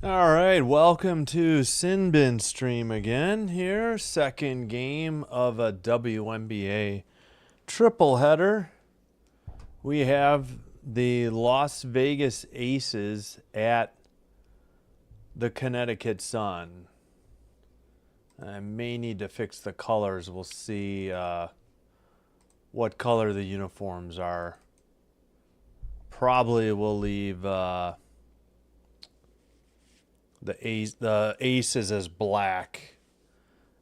All right, welcome to Sinbin Stream again here. Second game of a WNBA triple header. We have the Las Vegas Aces at the Connecticut Sun. I may need to fix the colors. We'll see what color the uniforms are. Probably we'll leave the Aces as black.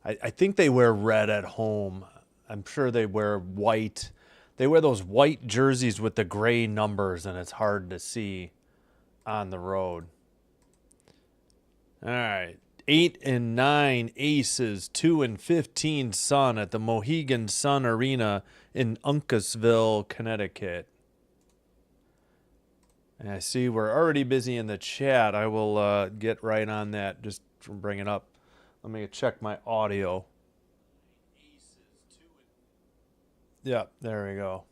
I think they wear red at home. I'm sure they wear white. They wear those white jerseys with the gray numbers, and it's hard to see on the road. All right. 8 and 9 Aces, 2 and 15 Sun at the Mohegan Sun Arena in Uncasville, Connecticut. And I see we're already busy in the chat. I will get right on that just from bringing up. Let me check my audio. Yeah, there we go.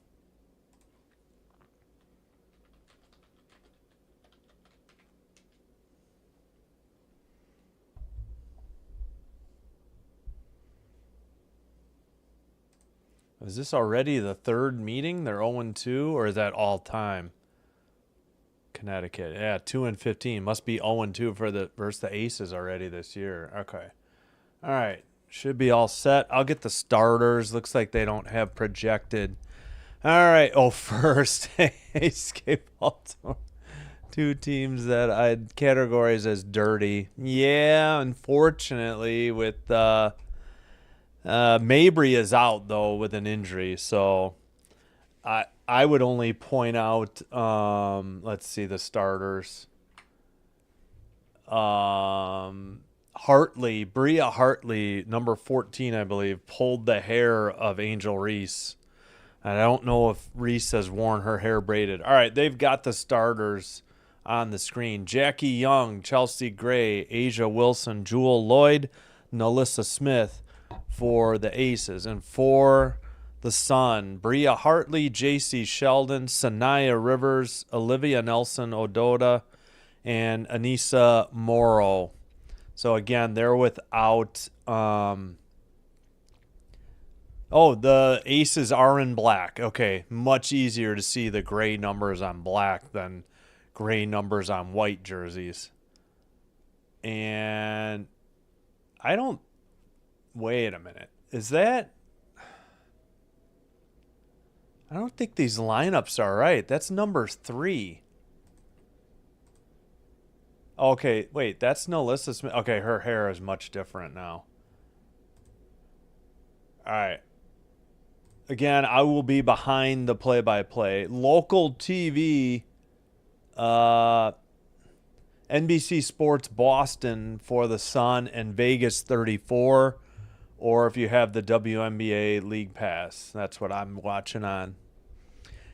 Is this already the third meeting? They're 0-2, or is that all time? Connecticut, yeah, 2 and 15. Must be 0-2 for the versus the Aces already this year. Okay, all right, should be all set. I'll get the starters. Looks like they don't have projected. All right. Oh, first, Escape Baltimore. Two teams that I'd categorize as dirty. Yeah, unfortunately, with Mabry is out though with an injury, so I would only point out, let's see the starters. Hartley, Bria Hartley, number 14, I believe, pulled the hair of Angel Reese. And I don't know if Reese has worn her hair braided. All right, they've got the starters on the screen. Jackie Young, Chelsea Gray, Asia Wilson, Jewel Lloyd, Nalissa Smith for the Aces. And for the Sun, Bria Hartley, J.C. Sheldon, Sanaya Rivers, Olivia Nelson-Ododa, and Anissa Morrow. So, again, they're without... the Aces are in black. Okay, much easier to see the gray numbers on black than gray numbers on white jerseys. And I don't... Wait a minute. Is that... I don't think these lineups are right. That's number 3. Okay, wait, that's Nalissa Smith. Okay, her hair is much different now. All right. Again, I will be behind the play-by-play. Local TV, NBC Sports Boston for the Sun and Vegas 34. Or if you have the WNBA League Pass, that's what I'm watching on.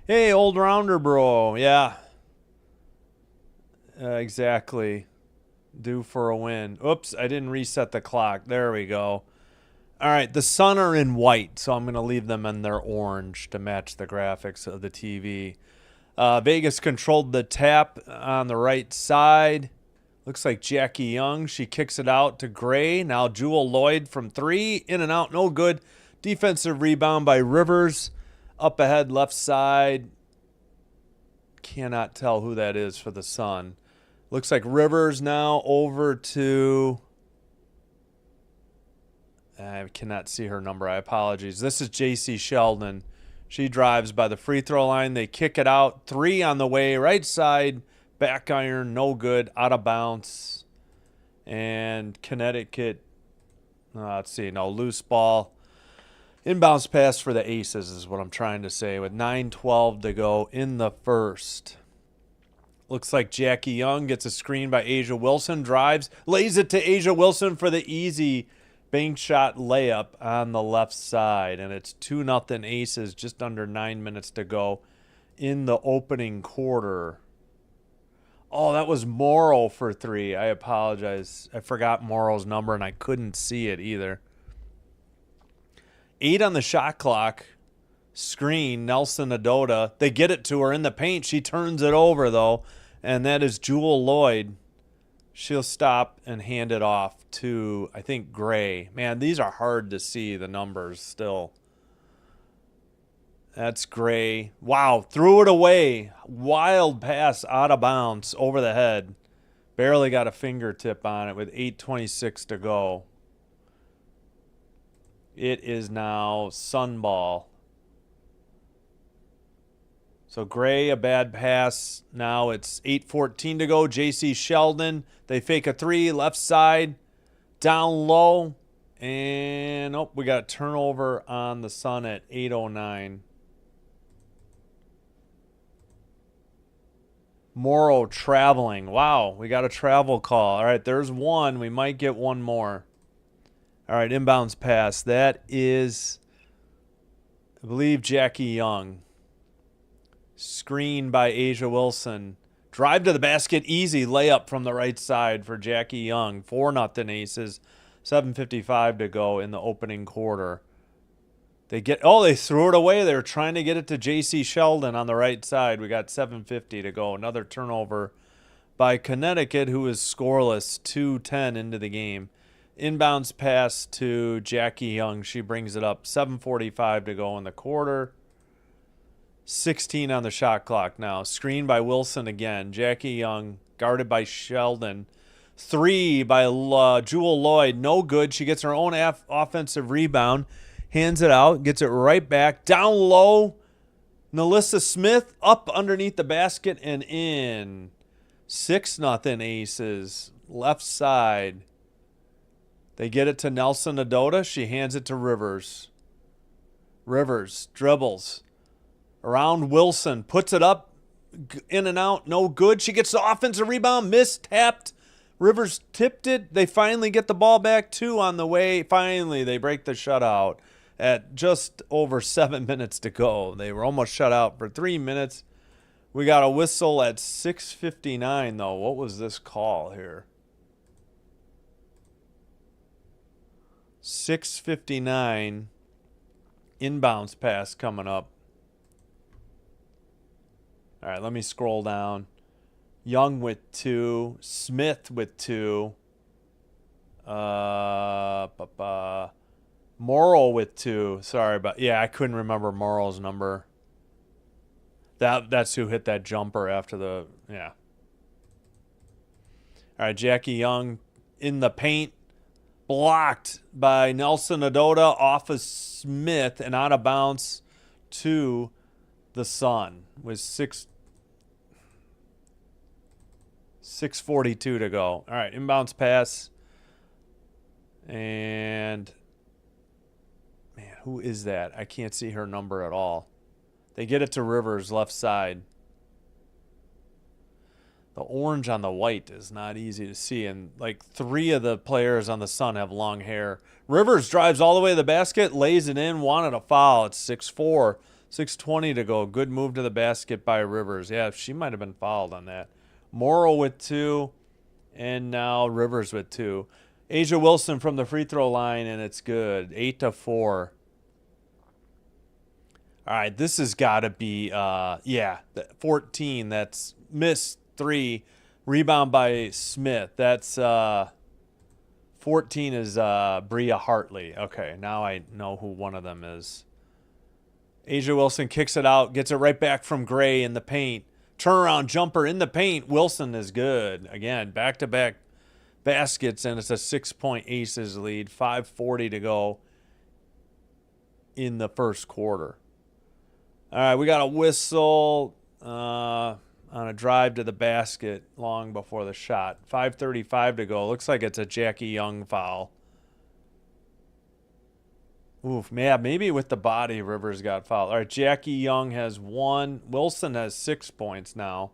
Hey, old rounder bro. Yeah. Exactly. Due for a win. Oops, I didn't reset the clock. There we go. All right, the Sun are in white, so I'm going to leave them in their orange to match the graphics of the TV. Vegas controlled the tap on the right side. Looks like Jackie Young. She kicks it out to Gray. Now Jewel Lloyd from 3. In and out, no good. Defensive rebound by Rivers. Up ahead, left side. Cannot tell who that is for the Sun. Looks like Rivers now over to... I cannot see her number. I apologize. This is J.C. Sheldon. She drives by the free throw line. They kick it out. 3 on the way. Right side. Back iron. No good. Out of bounds. And Connecticut. Let's see. No, loose ball. Inbounds pass for the Aces is what I'm trying to say. With 9:12 to go in the first. Looks like Jackie Young gets a screen by Asia Wilson. Drives. Lays it to Asia Wilson for the easy bank shot layup on the left side. And it's 2-0 Aces, just under 9 minutes to go in the opening quarter. Oh, that was Morrow for 3. I apologize. I forgot Morrow's number, and I couldn't see it either. 8 on the shot clock. Screen, Nelson-Ododa. They get it to her in the paint. She turns it over, though, and that is Jewel Lloyd. She'll stop and hand it off to, I think, Gray. Man, these are hard to see, the numbers still. That's Gray. Wow, threw it away. Wild pass out of bounds over the head. Barely got a fingertip on it with 8:26 to go. It is now Sun ball. So Gray, a bad pass. Now it's 8:14 to go. JC Sheldon, they fake a three, left side, down low. And, oh, we got a turnover on the Sun at 8:09. Morrow traveling. Wow, we got a travel call. All right, there's one. We might get one more. All right, inbounds pass. That is, I believe, Jackie Young. Screen by Asia Wilson. Drive to the basket, easy layup from the right side for Jackie Young. 4-0 Aces. 7:55 to go in the opening quarter. They threw it away. They were trying to get it to J.C. Sheldon on the right side. We got 7:50 to go. Another turnover by Connecticut, who is scoreless, 2:10 into the game. Inbounds pass to Jackie Young. She brings it up. 7:45 to go in the quarter. 16 on the shot clock now. Screen by Wilson again. Jackie Young guarded by Sheldon. Three by Jewel Lloyd. No good. She gets her own offensive rebound. Hands it out. Gets it right back. Down low. Nalissa Smith up underneath the basket and in. 6-0 Aces. Left side. They get it to Nelson-Ododa. She hands it to Rivers. Rivers dribbles. Around Wilson. Puts it up. In and out. No good. She gets the offensive rebound. Missed. Tapped. Rivers tipped it. They finally get the ball back. 2 on the way. Finally, they break the shutout at just over 7 minutes to go. They were almost shut out for 3 minutes. We got a whistle at 6:59, though. What was this call here? 6:59. Inbounds pass coming up. All right, let me scroll down. Young with 2. Smith with 2. Morrow with 2. Sorry about, yeah, I couldn't remember Morrow's number. That's who hit that jumper after the, yeah. All right, Jackie Young in the paint. Blocked by Nelson-Ododa off of Smith and out of bounds to the Sun with 6:42 to go. All right, inbounds pass. And, man, who is that? I can't see her number at all. They get it to Rivers, left side. The orange on the white is not easy to see. And, like, 3 of the players on the Sun have long hair. Rivers drives all the way to the basket, lays it in, wanted a foul. It's 6-4. 6:20 to go. Good move to the basket by Rivers. Yeah, she might have been fouled on that. Morrow with 2, and now Rivers with 2. Asia Wilson from the free throw line, and it's good. 8-4. All right, this has got to be, 14. That's missed 3. Rebound by Smith. That's 14 is Bria Hartley. Okay, now I know who one of them is. Asia Wilson kicks it out, gets it right back from Gray in the paint. Turnaround jumper in the paint. Wilson is good. Again, back-to-back baskets, and it's a 6-point Aces lead. 5:40 to go in the first quarter. All right, we got a whistle on a drive to the basket long before the shot. 5:35 to go. Looks like it's a Jackie Young foul. Oof, man, maybe with the body, Rivers got fouled. All right, Jackie Young has 1. Wilson has 6 points now.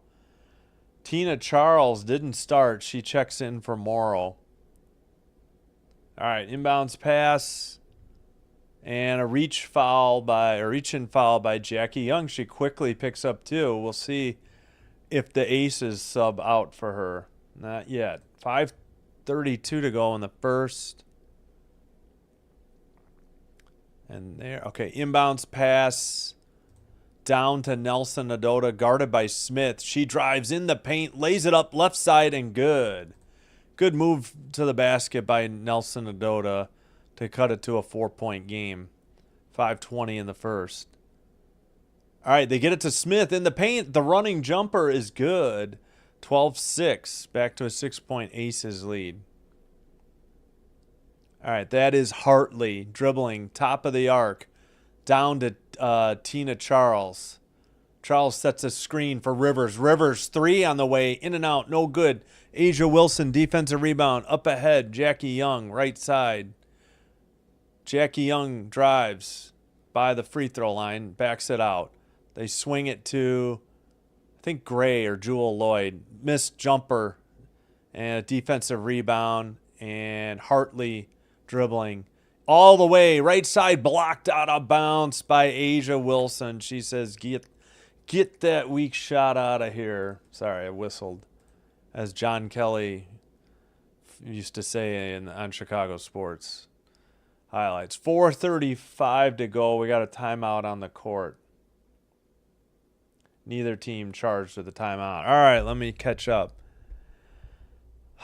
Tina Charles didn't start. She checks in for Morrow. All right, inbounds pass. And a reach-in foul by Jackie Young. She quickly picks up 2. We'll see if the Aces sub out for her. Not yet. 5:32 to go in the first. And there, okay, inbounds pass down to Nelson-Ododa, guarded by Smith. She drives in the paint, lays it up left side, and good. Good move to the basket by Nelson-Ododa to cut it to a 4-point game. 5:20 in the first. All right, they get it to Smith in the paint. The running jumper is good. 12-6. Back to a 6-point Aces lead. All right, that is Hartley dribbling top of the arc down to Tina Charles. Charles sets a screen for Rivers. Rivers, 3 on the way. In and out, no good. Asia Wilson, defensive rebound. Up ahead, Jackie Young, right side. Jackie Young drives by the free throw line, backs it out. They swing it to, I think, Gray or Jewel Lloyd. Missed jumper and a defensive rebound. And Hartley dribbling all the way. Right side blocked out of bounds by Asia Wilson. She says, get that weak shot out of here. Sorry, I whistled. As John Kelly used to say on Chicago sports highlights. 4:35 to go. We got a timeout on the court. Neither team charged with a timeout. All right, let me catch up.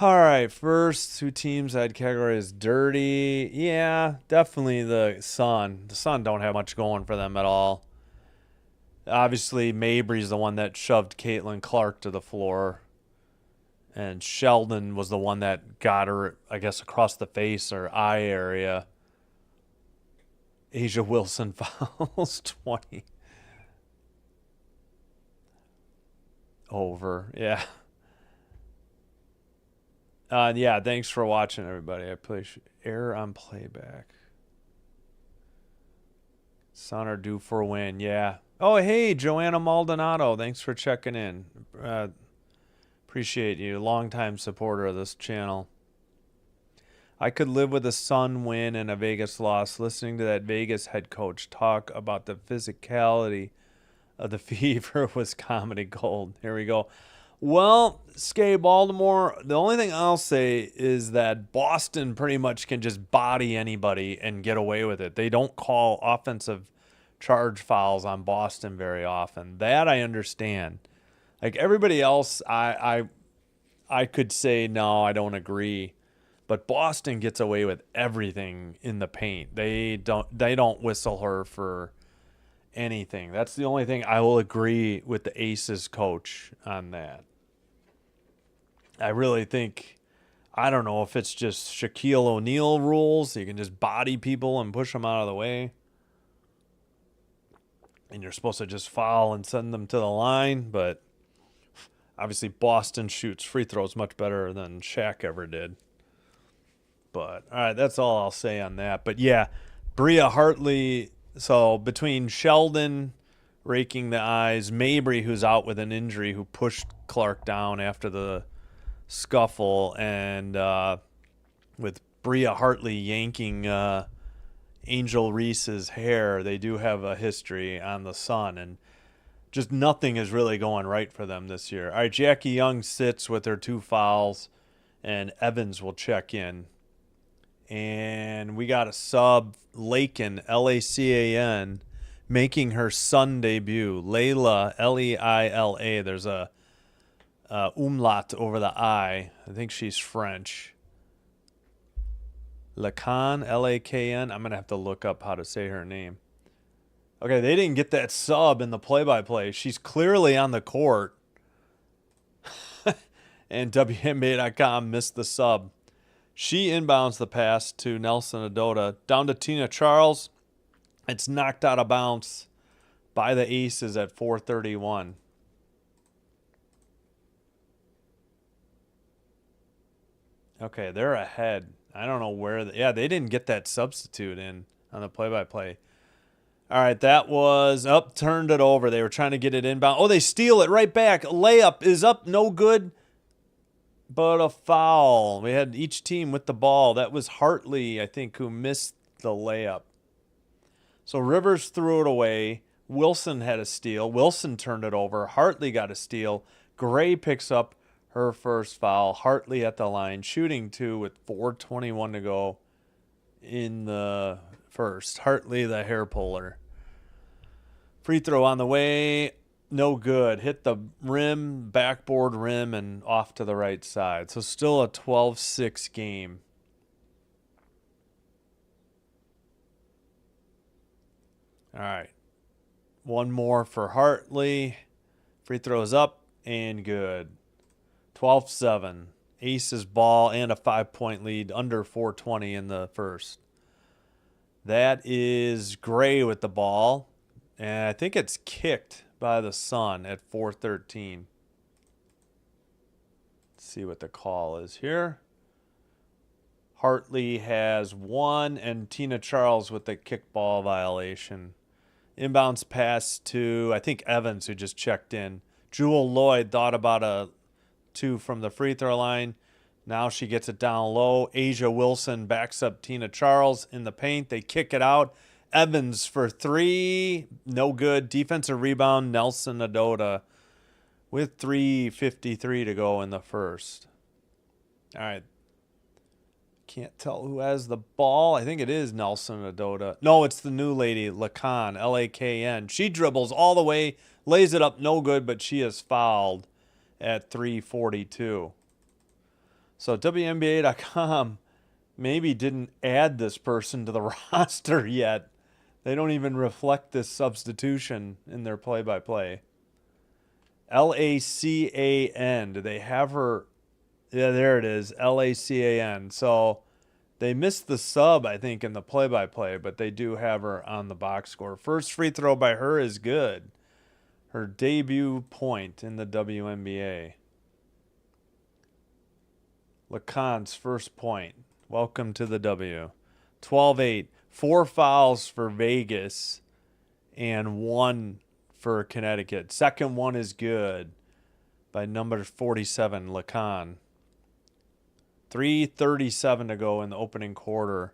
All right, first two teams I'd categorize as dirty. Yeah, definitely the Sun. The Sun don't have much going for them at all. Obviously, Mabry's the one that shoved Caitlin Clark to the floor. And Sheldon was the one that got her, I guess, across the face or eye area. Asia Wilson fouls 20. Over, yeah. Yeah, thanks for watching, everybody. I appreciate error on playback. Sun are due for a win, yeah. Oh, hey, Joanna Maldonado. Thanks for checking in. Appreciate you. Longtime supporter of this channel. I could live with a Sun win and a Vegas loss. Listening to that Vegas head coach talk about the physicality of the Fever was comedy gold. Here we go. Well, Skay Baltimore, the only thing I'll say is that Boston pretty much can just body anybody and get away with it. They don't call offensive charge fouls on Boston very often. That I understand. Like everybody else, I could say, no, I don't agree. But Boston gets away with everything in the paint. They don't whistle her for anything. That's the only thing I will agree with the Aces coach on that. I really think, I don't know if it's just Shaquille O'Neal rules. You can just body people and push them out of the way. And you're supposed to just foul and send them to the line. But obviously Boston shoots free throws much better than Shaq ever did. But, all right, that's all I'll say on that. But, yeah, Bria Hartley, so between Sheldon raking the eyes, Mabry, who's out with an injury, who pushed Clark down after the scuffle, and with Bria Hartley yanking Angel Reese's hair, they do have a history on the Sun, and just nothing is really going right for them this year. All right, Jackie Young sits with her 2 fouls, and Evans will check in. And we got a sub, Lacan, L-A-C-A-N, making her Sun debut. Layla, L-E-I-L-A. There's a umlaut over the I. I think she's French. Lacan, L-A-K-N. I'm going to have to look up how to say her name. Okay, they didn't get that sub in the play-by-play. She's clearly on the court. And WNBA.com missed the sub. She inbounds the pass to Nelson-Ododa. Down to Tina Charles. It's knocked out of bounds by the Aces at 4:31. Okay, they're ahead. I don't know where. Yeah, they didn't get that substitute in on the play-by-play. All right, that was up, turned it over. They were trying to get it inbound. Oh, they steal it right back. Layup is up, no good. But a foul. We had each team with the ball. That was Hartley, I think, who missed the layup. So Rivers threw it away. Wilson had a steal. Wilson turned it over. Hartley got a steal. Gray picks up her first foul. Hartley at the line, shooting 2 with 4:21 to go in the first. Hartley, the hair puller. Free throw on the way. No good. Hit the rim, backboard rim, and off to the right side. So still a 12-6 game. All right. One more for Hartley. Free throws up and good. 12-7. Aces ball and a 5-point lead, under 4:20 in the first. That is Gray with the ball. And I think it's kicked by the Sun at 4:13. Let's see what the call is here. Hartley has one, and Tina Charles with the kickball violation. Inbounds pass to, I think, Evans, who just checked in. Jewel Lloyd thought about a 2 from the free throw line. Now she gets it down low. Asia Wilson backs up Tina Charles in the paint. They kick it out. Evans for 3. No good. Defensive rebound, Nelson-Ododa with 3:53 to go in the first. All right. Can't tell who has the ball. I think it is Nelson-Ododa. No, it's the new lady, Lakan, L-A-K-N. She dribbles all the way, lays it up, no good, but she is fouled at 3:42. So WNBA.com maybe didn't add this person to the roster yet. They don't even reflect this substitution in their play-by-play. Lacan. Do they have her? Yeah, there it is. Lacan. So they missed the sub, I think, in the play-by-play, but they do have her on the box score. First free throw by her is good. Her debut point in the WNBA. Lacan's first point. Welcome to the W. 12-8. 4 fouls for Vegas and 1 for Connecticut. Second one is good by number 47, Lacan. 3:37 to go in the opening quarter.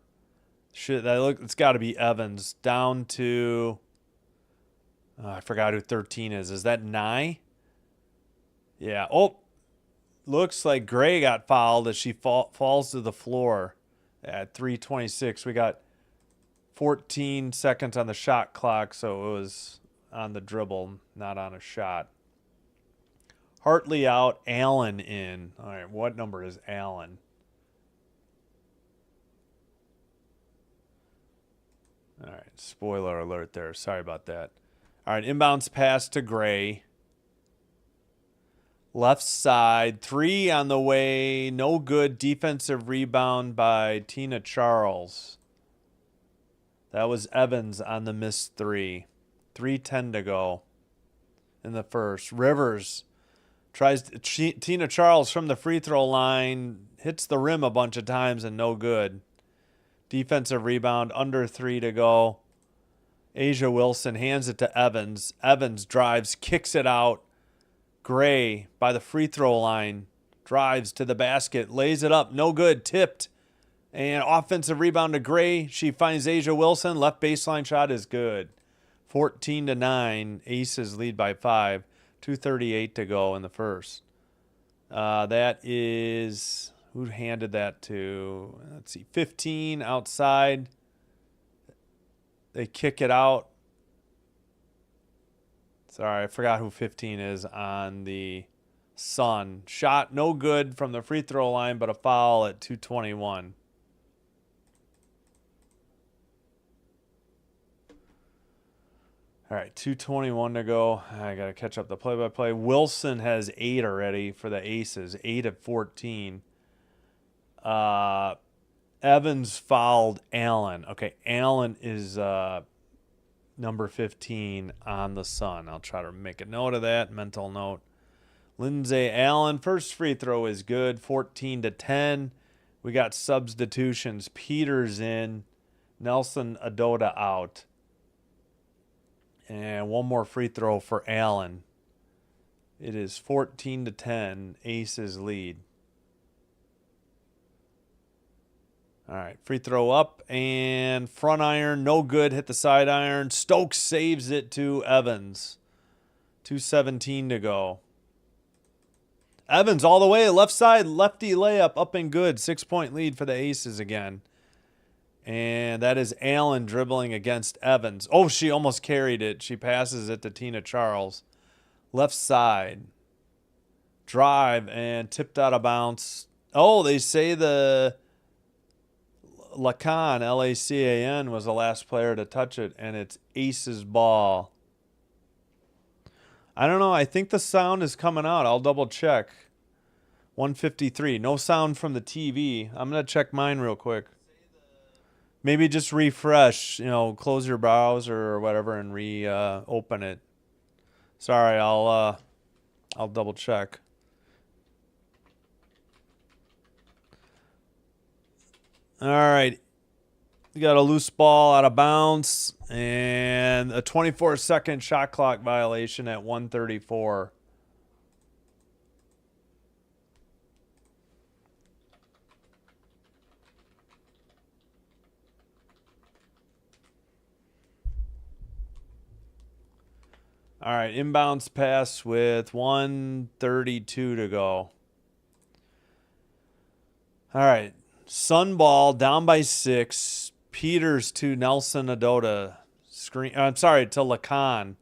It's got to be Evans. Down to, I forgot who 13 is. Is that Nye? Yeah. Oh, looks like Gray got fouled as she falls to the floor at 3:26. We got 14 seconds on the shot clock, so it was on the dribble, not on a shot. Hartley out, Allen in. All right, what number is Allen? All right, spoiler alert there. Sorry about that. All right, inbounds pass to Gray. Left side, 3 on the way. No good. Defensive rebound by Tina Charles. That was Evans on the missed 3. 3:10 to go in the first. Rivers tries Tina Charles from the free throw line, hits the rim a bunch of times and no good. Defensive rebound, under 3 to go. Asia Wilson hands it to Evans. Evans drives, kicks it out. Gray by the free throw line, drives to the basket, lays it up, no good, tipped. And offensive rebound to Gray. She finds Asia Wilson. Left baseline shot is good. 14-9. Aces lead by 5. 2:38 to go in the first. That is, who handed that to? Let's see, 15 outside. They kick it out. Sorry, I forgot who 15 is on the Sun. Shot no good from the free throw line, but a foul at 2:21. All right, 2:21 to go. I got to catch up the play-by-play. Wilson has 8 already for the Aces, 8 of 14. Evans fouled Allen. Okay, Allen is number 15 on the Sun. I'll try to make a note of that, mental note. Lindsay Allen, first free throw is good, 14-10. We got substitutions. Peters in, Nelson-Ododa out. And one more free throw for Allen. It is 14-10. Aces lead. All right, free throw up and front iron, no good. Hit the side iron. Stokes saves it to Evans. 2:17 to go. Evans all the way, left side, lefty layup, up and good. 6-point lead for the Aces again. And that is Allen dribbling against Evans. Oh, she almost carried it. She passes it to Tina Charles. Left side. Drive and tipped out of bounds. Oh, they say the Lacan, Lacan, was the last player to touch it, and it's Ace's ball. I don't know. I think the sound is coming out. I'll double check. 153. No sound from the TV. I'm going to check mine real quick. Maybe just refresh, close your browser or whatever and open it. Sorry, I'll double check. All right. You got a loose ball out of bounds and a 24-second shot clock violation at 134. All right, inbounds pass with 132 to go. All right, Sun ball down by 6. Peters to Nelson-Ododa. To Lacan.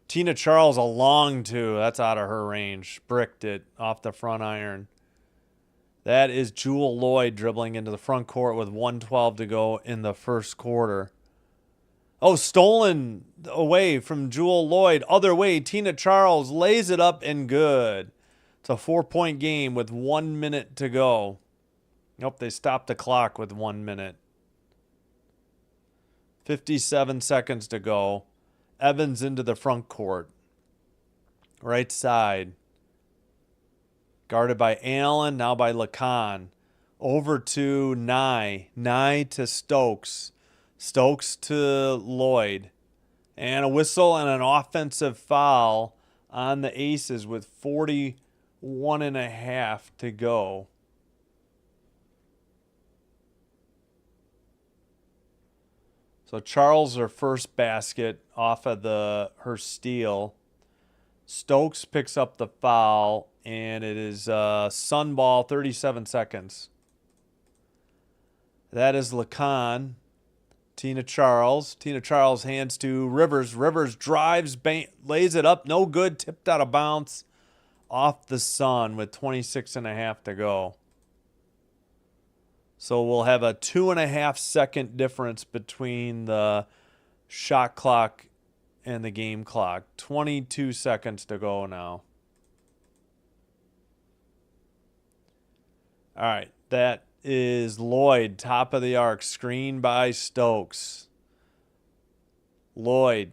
Tina Charles a long two. That's out of her range. Bricked it off the front iron. That is Jewel Lloyd dribbling into the front court with 1:12 to go in the first quarter. Oh, stolen away from Jewel Lloyd. Other way, Tina Charles lays it up and good. It's a 4-point game with 1 minute to go. Nope, they stopped the clock with 1 minute. 57 seconds to go. Evans into the front court. Right side. Guarded by Allen, now by Lacan. Over to Nye. Nye to Stokes. Stokes to Lloyd. And a whistle and an offensive foul on the Aces with 41 and a half to go. So Charles, her first basket off of her steal. Stokes picks up the foul, and it is Sun ball, 37 seconds. That is Lacan. Tina Charles. Tina Charles hands to Rivers. Rivers drives, lays it up. No good. Tipped out of bounds off the Sun with 26 and a half to go. So we'll have a 2.5 second difference between the shot clock and the game clock. 22 seconds to go now. All right, that is Lloyd, top of the arc, screen by Stokes. Lloyd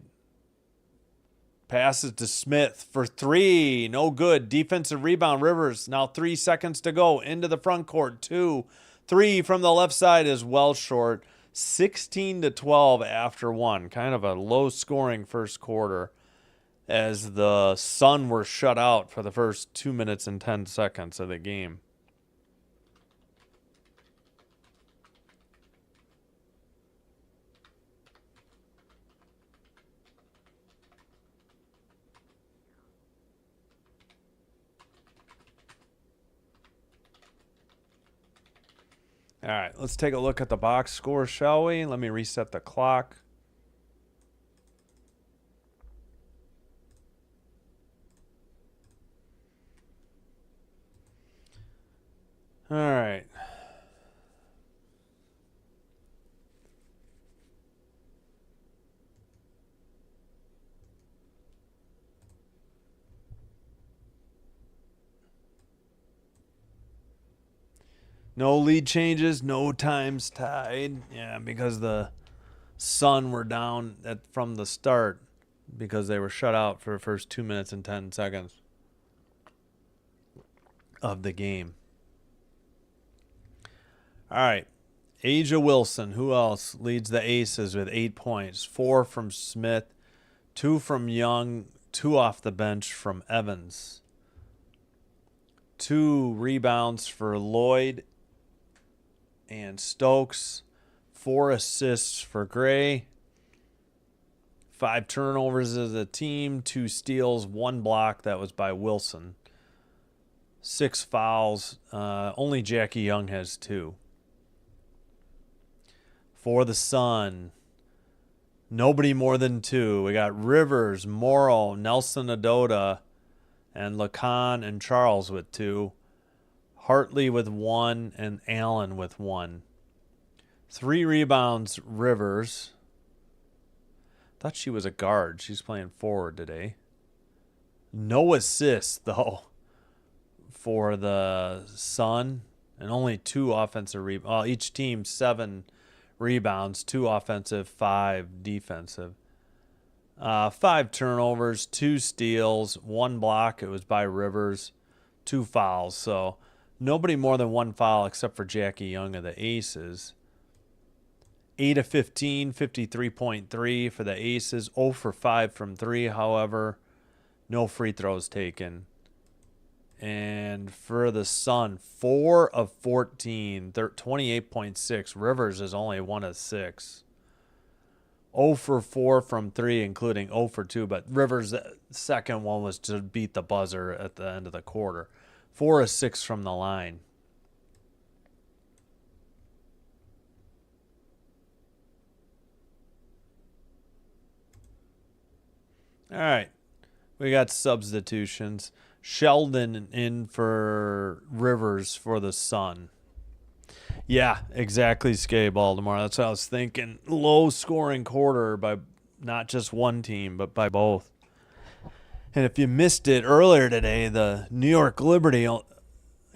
passes to Smith for 3. No good. Defensive rebound. Rivers, now 3 seconds to go. Into the front court. 2. 3 from the left side is well short. 16-12 after 1. Kind of a low-scoring first quarter as the Sun were shut out for the first 2 minutes and 10 seconds of the game. All right, let's take a look at the box score, shall we? Let me reset the clock. All right. No lead changes, no times tied. Yeah, because the Sun were down from the start because they were shut out for the first 2 minutes and 10 seconds of the game. All right. Asia Wilson, who else leads the Aces with 8 points? 4 from Smith, 2 from Young, 2 off the bench from Evans. 2 rebounds for Lloyd and Stokes. 4 assists for Gray. 5 turnovers as a team. 2 steals, 1 block. That was by Wilson. 6 fouls. Only Jackie Young has 2. For the Sun, nobody more than 2. We got Rivers, Morrow, Nelson-Ododa, And Lacan and Charles with 2. Hartley with 1 and Allen with 1. 3 rebounds, Rivers. Thought she was a guard. She's playing forward today. No assists, though, for the Sun. And only 2 offensive rebounds. Well, each team 7 rebounds, 2 offensive, 5 defensive. 5 turnovers, 2 steals, 1 block. It was by Rivers. 2 fouls. So nobody more than 1 foul except for Jackie Young of the Aces. 8 of 15, 53.3 for the Aces. 0 for 5 from 3, however. No free throws taken. And for the Sun, 4 of 14, 28.6. Rivers is only 1 of 6. 0 for 4 from 3, including 0 for 2. But Rivers' second one was to beat the buzzer at the end of the quarter. 4 of 6 from the line. All right. We got substitutions. Sheldon in for Rivers for the Sun. Yeah, exactly, Skay Baltimore. That's what I was thinking. Low-scoring quarter by not just one team, but by both. And if you missed it earlier today, the New York Liberty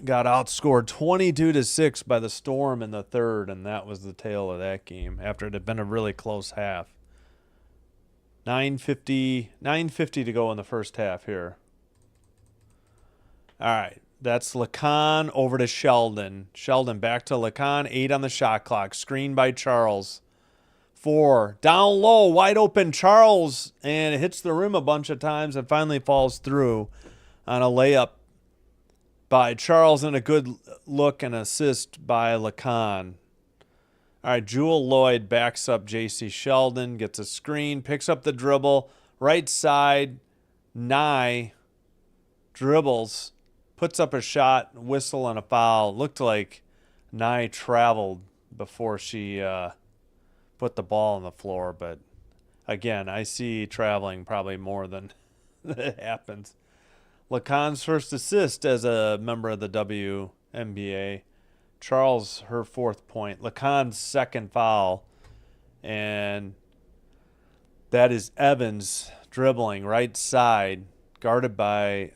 got outscored 22-6 by the Storm in the third, and that was the tale of that game after it had been a really close half. 9:50 to go in the first half here. All right, that's Lacan over to Sheldon. Sheldon back to Lacan, 8 on the shot clock. Screen by Charles. 4, down low, wide open Charles, and it hits the rim a bunch of times and finally falls through on a layup by Charles and a good look and assist by Lacan. All right, Jewel Lloyd backs up J.C. Sheldon, gets a screen, picks up the dribble, right side, Nye dribbles, puts up a shot, whistle, and a foul. Looked like Nye traveled before she put the ball on the floor, but again, I see traveling probably more than that happens. Lacan's first assist as a member of the WNBA. Charles, her 4th point. Lacan's second foul. And that is Evans dribbling right side, guarded by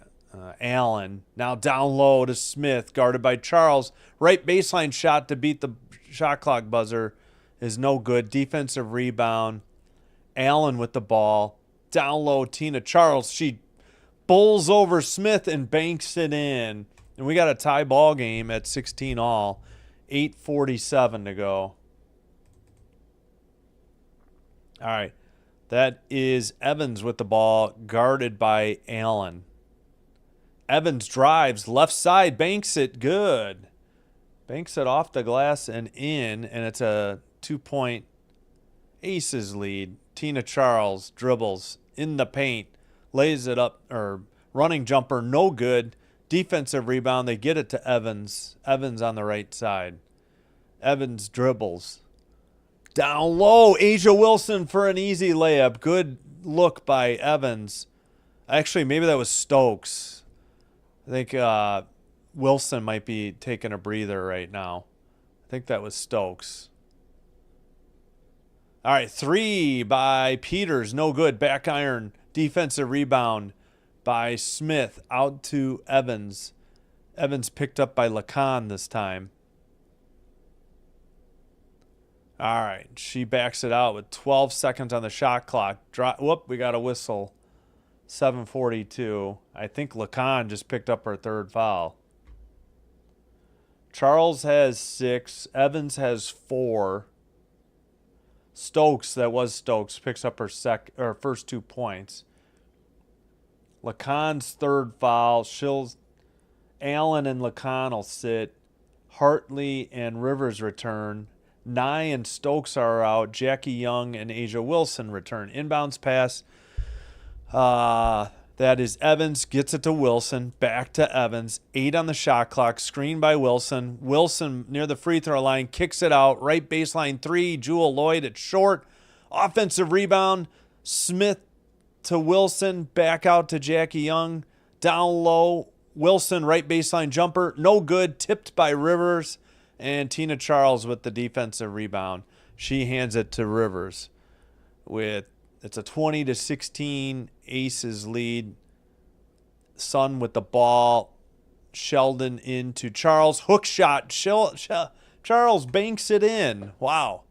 Allen. Now down low to Smith, guarded by Charles. Right baseline shot to beat the shot clock buzzer is no good. Defensive rebound. Allen with the ball. Down low, Tina Charles. She bowls over Smith and banks it in. And we got a tie ball game at 16 all. 8:47 to go. All right. That is Evans with the ball, guarded by Allen. Evans drives, left side, banks it, good. Banks it off the glass and in, and it's a 2-point Aces lead. Tina Charles dribbles in the paint, lays it up, or running jumper, no good. Defensive rebound, they get it to Evans. Evans on the right side. Evans dribbles. Down low, Asia Wilson for an easy layup. Good look by Evans. Actually, maybe that was Stokes. I think Wilson might be taking a breather right now. I think that was Stokes. All right, 3 by Peters, no good. Back iron, defensive rebound by Smith out to Evans. Evans picked up by Lacan this time. All right, she backs it out with 12 seconds on the shot clock. Whoop, we got a whistle. 7:42. I think Lacan just picked up her 3rd foul. Charles has 6. Evans has 4. Stokes, that was Stokes, picks up her first 2 points. Lacan's 3rd foul. Allen and Lacan will sit. Hartley and Rivers return. Nye and Stokes are out. Jackie Young and Asia Wilson return. Inbounds pass. That is Evans. Gets it to Wilson. Back to Evans. 8 on the shot clock. Screen by Wilson. Wilson near the free throw line. Kicks it out. Right baseline 3. Jewel Lloyd. It's short. Offensive rebound. Smith to Wilson. Back out to Jackie Young. Down low, Wilson, right baseline jumper, no good, tipped by Rivers, and Tina Charles with the defensive rebound. She hands it to Rivers it's a 20-16 Aces lead. Sun with the ball. Sheldon into Charles. Hook shot. Charles banks it in. Wow.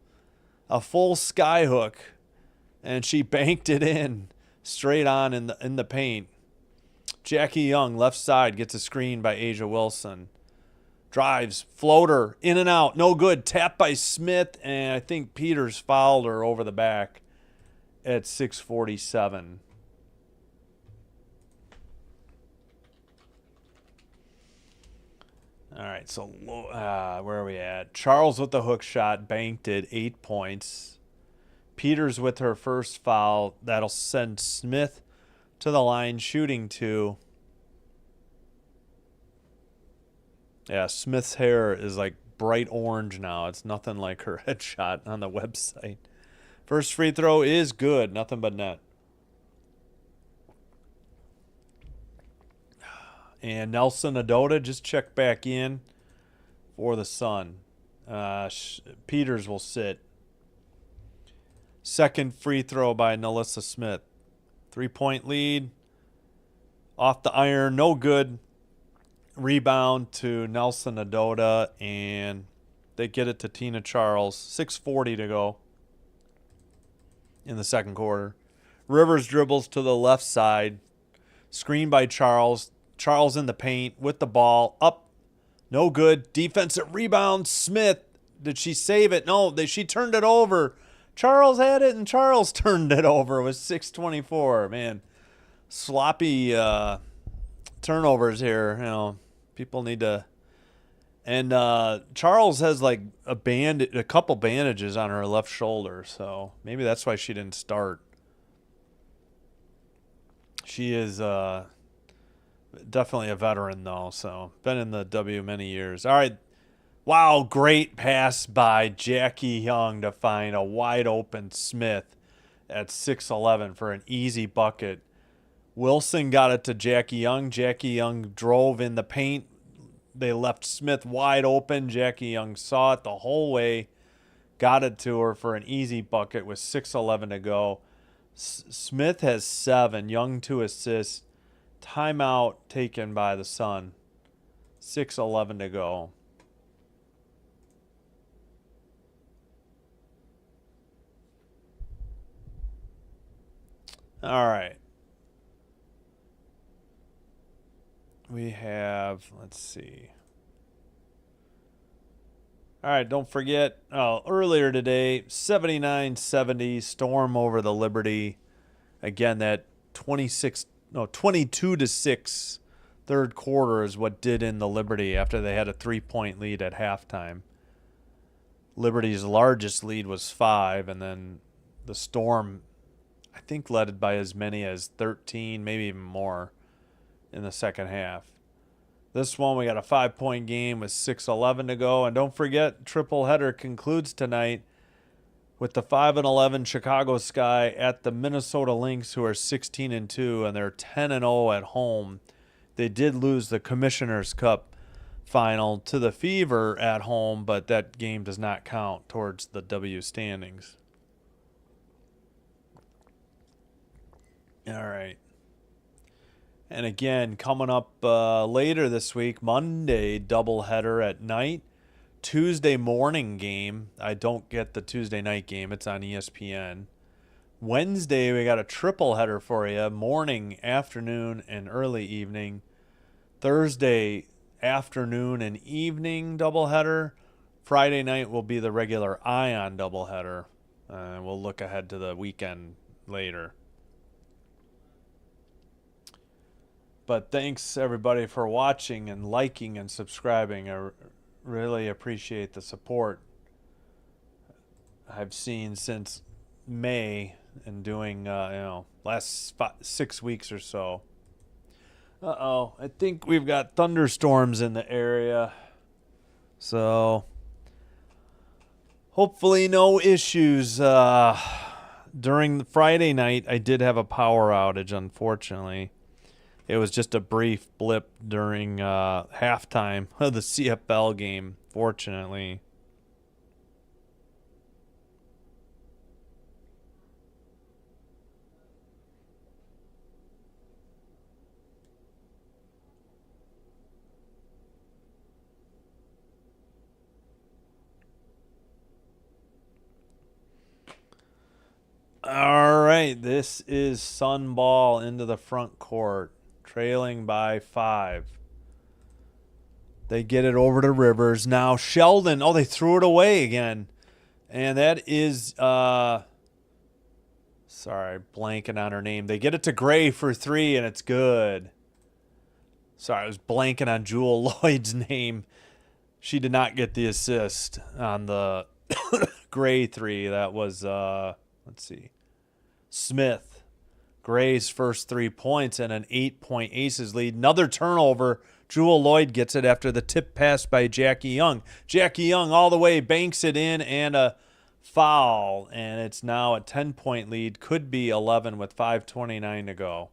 A full sky hook. And she banked it in straight on in the paint. Jackie Young, left side, gets a screen by Asia Wilson. Drives, floater, in and out, no good. Tap by Smith, and I think Peters fouled her over the back at 6:47. All right, so where are we at? Charles with the hook shot, banked it, 8 points. Peters with her first foul. That'll send Smith to the line, shooting 2. Yeah, Smith's hair is like bright orange now. It's nothing like her headshot on the website. First free throw is good. Nothing but net. And Nelson-Ododa just checked back in for the Sun. Peters will sit. Second free throw by Nalissa Smith. 3-point lead. Off the iron, no good. Rebound to Nelson-Ododa, and they get it to Tina Charles. 6:40 to go in the second quarter. Rivers dribbles to the left side. Screen by Charles. Charles in the paint with the ball. Up. No good. Defensive rebound. Smith. Did she save it? No, she turned it over. Charles had it, and Charles turned it over. It was 6:24. Man, sloppy turnovers here. You know, people need to. And Charles has like a couple bandages on her left shoulder, so maybe that's why she didn't start. She is definitely a veteran, though, so been in the W many years. All right. Wow, great pass by Jackie Young to find a wide-open Smith at 6'11" for an easy bucket. Wilson got it to Jackie Young. Jackie Young drove in the paint. They left Smith wide open. Jackie Young saw it the whole way, got it to her for an easy bucket with 6:11 to go. Smith has 7, Young 2 assists. Timeout taken by the Sun. 6:11 to go. All right. We have, let's see. All right, don't forget, earlier today, 79-70 storm over the Liberty. Again, that 22-6 third quarter is what did in the Liberty after they had a 3-point lead at halftime. Liberty's largest lead was 5, and then the Storm, I think, led by as many as 13, maybe even more in the second half. This one, we got a 5-point game with 6:11 to go. And don't forget, triple header concludes tonight with the 5-11 Chicago Sky at the Minnesota Lynx, who are 16-2, and they're 10-0 at home. They did lose the Commissioner's Cup final to the Fever at home, but that game does not count towards the W standings. All right. And again, coming up later this week, Monday doubleheader at night. Tuesday morning game. I don't get the Tuesday night game. It's on ESPN. Wednesday, we got a triple header for you. Morning, afternoon, and early evening. Thursday, afternoon and evening doubleheader. Friday night will be the regular Ion doubleheader. We'll look ahead to the weekend later. But thanks, everybody, for watching and liking and subscribing. I really appreciate the support I've seen since May and doing, last 6 weeks or so. I think we've got thunderstorms in the area. So hopefully no issues. During the Friday night, I did have a power outage, unfortunately. It was just a brief blip during halftime of the CFL game, fortunately. All right, this is Sun ball into the front court, trailing by 5. They get it over to Rivers. Now Sheldon, they threw it away again. And that is, sorry, blanking on her name. They get it to Gray for 3, and it's good. Sorry, I was blanking on Jewel Lloyd's name. She did not get the assist on the Gray 3. That was, let's see, Smith. Gray's first 3 points and an 8-point Aces lead. Another turnover. Jewel Lloyd gets it after the tip pass by Jackie Young. Jackie Young all the way banks it in and a foul. And it's now a 10-point lead. Could be 11 with 5:29 to go.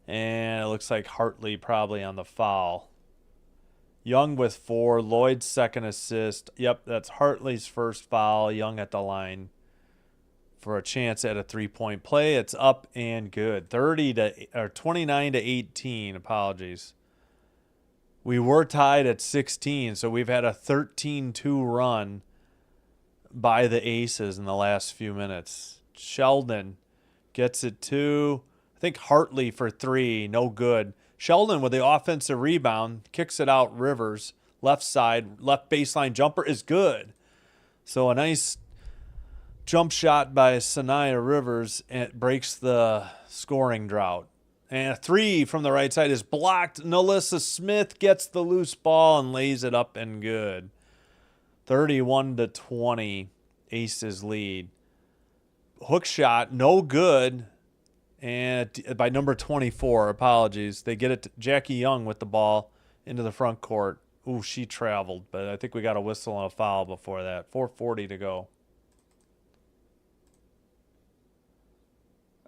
And it looks like Hartley probably on the foul. Young with 4. Lloyd's second assist. Yep, that's Hartley's first foul. Young at the line for a chance at a 3-point play. It's up and good. 29 to 18. Apologies. We were tied at 16, so we've had a 13-2 run by the Aces in the last few minutes. Sheldon gets it to, I think, Hartley for 3. No good. Sheldon with the offensive rebound, kicks it out. Rivers, left side, left baseline jumper is good. So a nice jump shot by Sanaya Rivers, and it breaks the scoring drought. And a 3 from the right side is blocked. Nalissa Smith gets the loose ball and lays it up and good. 31 to 20, Aces lead. Hook shot, no good. And by number 24, apologies. They get it to Jackie Young with the ball into the front court. Ooh, she traveled, but I think we got a whistle and a foul before that. 4:40 to go.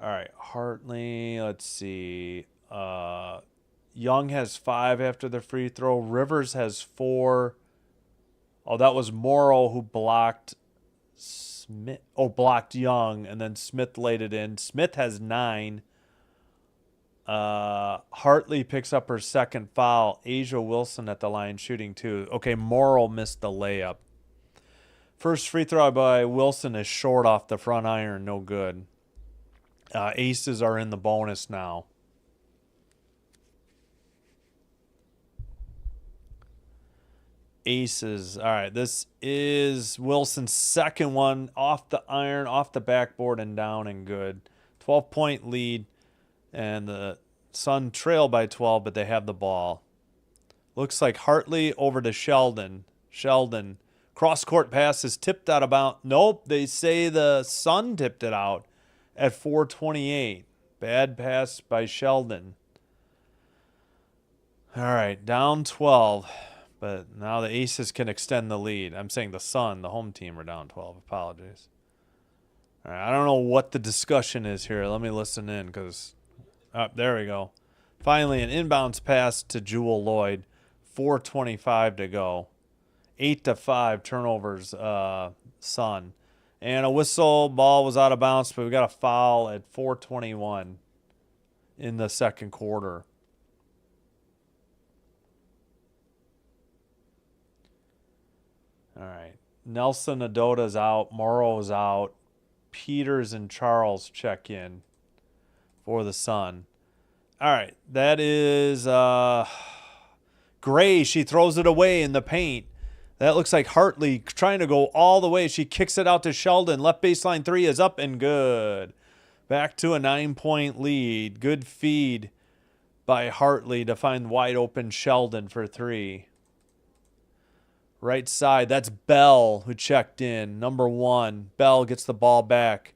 All right, Hartley, let's see. Young has 5 after the free throw. Rivers has 4. Oh, that was Morrow who blocked Smith. Oh, blocked Young, and then Smith laid it in. Smith has 9. Hartley picks up her second foul. Asia Wilson at the line shooting 2. Okay, Morrow missed the layup. First free throw by Wilson is short off the front iron. No good. Aces are in the bonus now. Aces. All right, this is Wilson's second one off the iron, off the backboard, and down and good. 12-point lead, and the Sun trail by 12, but they have the ball. Looks like Hartley over to Sheldon. Sheldon. Cross-court pass is tipped out of bounds. Nope, they say the Sun tipped it out at 4:28. Bad pass by Sheldon. All right, down 12. But now the Aces can extend the lead. I'm saying the Sun, the home team, are down 12. Apologies. All right, I don't know what the discussion is here. Let me listen in because there we go. Finally, an inbounds pass to Jewel Lloyd. 4:25 to go. 8-5 turnovers, Sun. And a whistle, ball was out of bounds, but we got a foul at 4:21 in the second quarter. All right. Nelson-Ododa's out. Morrow's out. Peters and Charles check in for the Sun. All right. That is Gray. She throws it away in the paint. That looks like Hartley trying to go all the way. She kicks it out to Sheldon. Left baseline 3 is up and good. Back to a 9-point lead. Good feed by Hartley to find wide open Sheldon for 3. Right side, that's Bell who checked in. Number 1. Bell gets the ball back.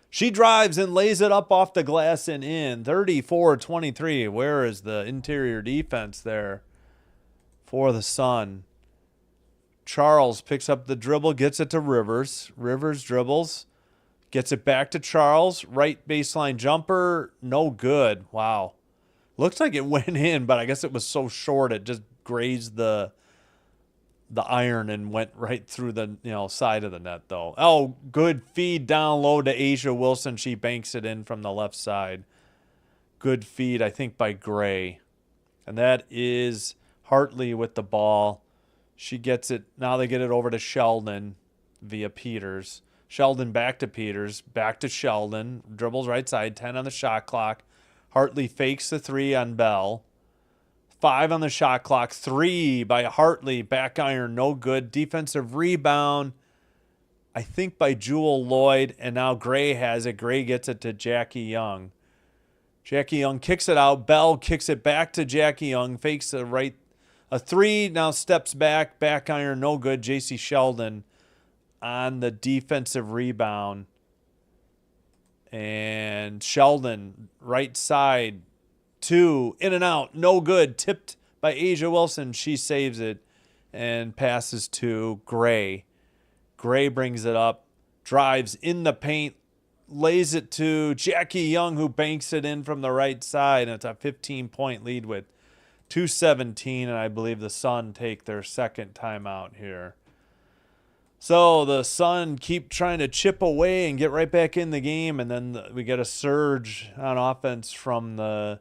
She drives and lays it up off the glass and in. 34-23. Where is the interior defense there for the Sun? Charles picks up the dribble, gets it to Rivers. Rivers dribbles, gets it back to Charles. Right baseline jumper, no good. Wow. Looks like it went in, but I guess it was so short it just grazed the iron and went right through the side of the net though. Oh, good feed down low to Asia Wilson. She banks it in from the left side. Good feed, I think, by Gray. And that is Hartley with the ball. She gets it. Now they get it over to Sheldon via Peters. Sheldon back to Peters. Back to Sheldon. Dribbles right side. 10 on the shot clock. Hartley fakes the 3 on Bell. 5 on the shot clock. 3 by Hartley. Back iron. No good. Defensive rebound. I think by Jewel Lloyd. And now Gray has it. Gray gets it to Jackie Young. Jackie Young kicks it out. Bell kicks it back to Jackie Young. Fakes a 3. Now steps back. Back iron. No good. J.C. Sheldon on the defensive rebound. And Sheldon, right side. 2. In and out. No good. Tipped by Asia Wilson. She saves it and passes to Gray. Gray brings it up. Drives in the paint. Lays it to Jackie Young, who banks it in from the right side. And it's a 15-point lead with 2:17. And I believe the Sun take their second timeout here. So the Sun keep trying to chip away and get right back in the game. And then we get a surge on offense from the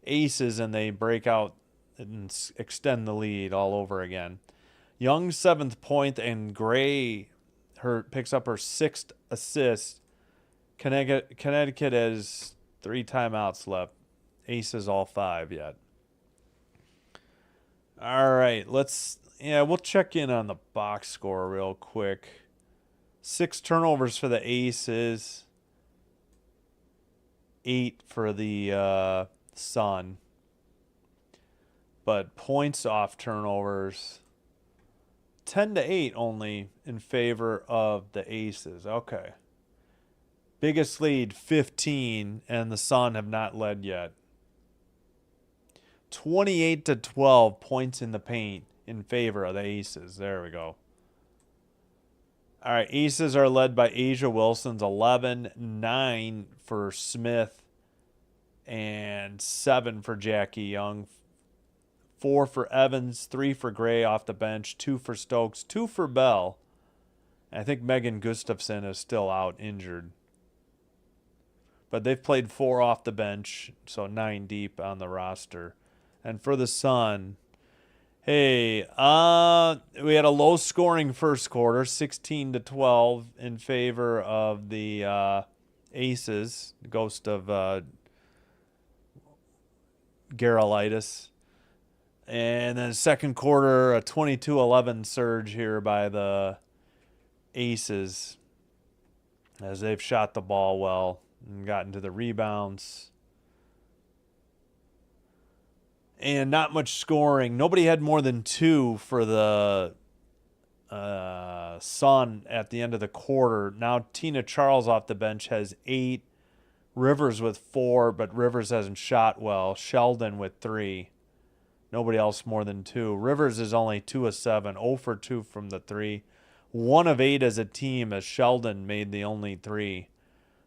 Aces, and they break out and extend the lead all over again. Young's 7th point, and Gray picks up her 6th assist. Connecticut has 3 timeouts left. Aces all 5 yet. All right, we'll check in on the box score real quick. 6 turnovers for the Aces. 8 for the Sun. But points off turnovers, 10-8 only in favor of the Aces. Okay. Biggest lead, 15, and the Sun have not led yet. 28-12 points in the paint in favor of the Aces. There we go. All right, Aces are led by Asia Wilson's 11, 9 for Smith, and 7 for Jackie Young. 4 for Evans, 3 for Gray off the bench, 2 for Stokes, 2 for Bell. I think Megan Gustafson is still out injured. But they've played 4 off the bench, so 9 deep on the roster. And for the Sun, hey, we had a low-scoring first quarter, 16-12 in favor of the Aces, ghost of Garolitis. And then second quarter, a 22-11 surge here by the Aces as they've shot the ball well and gotten to the rebounds. And not much scoring. Nobody had more than 2 for the Sun at the end of the quarter. Now Tina Charles off the bench has 8. Rivers with 4, but Rivers hasn't shot well. Sheldon with 3. Nobody else more than 2. Rivers is only 2 of 7, 0 for 2 from the 3. 1 of 8 as a team, as Sheldon made the only 3.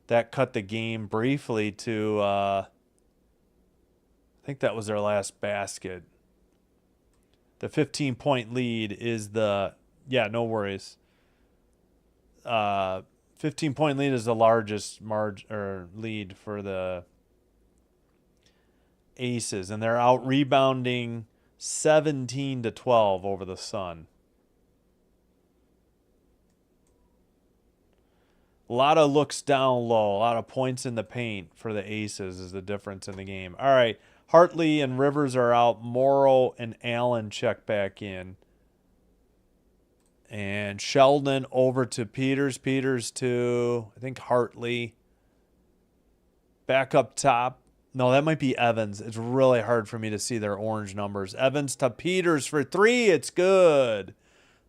That cut the game briefly to, I think that was their last basket. The 15-point lead is no worries. 15-point lead is the largest lead for the Aces, and they're out rebounding 17-12 over the Sun. A lot of looks down low, a lot of points in the paint for the Aces is the difference in the game. All right, Hartley and Rivers are out. Morrow and Allen check back in. And Sheldon over to Peters. Peters to, I think, Hartley. Back up top. No, that might be Evans. It's really hard for me to see their orange numbers. Evans to Peters for 3. It's good.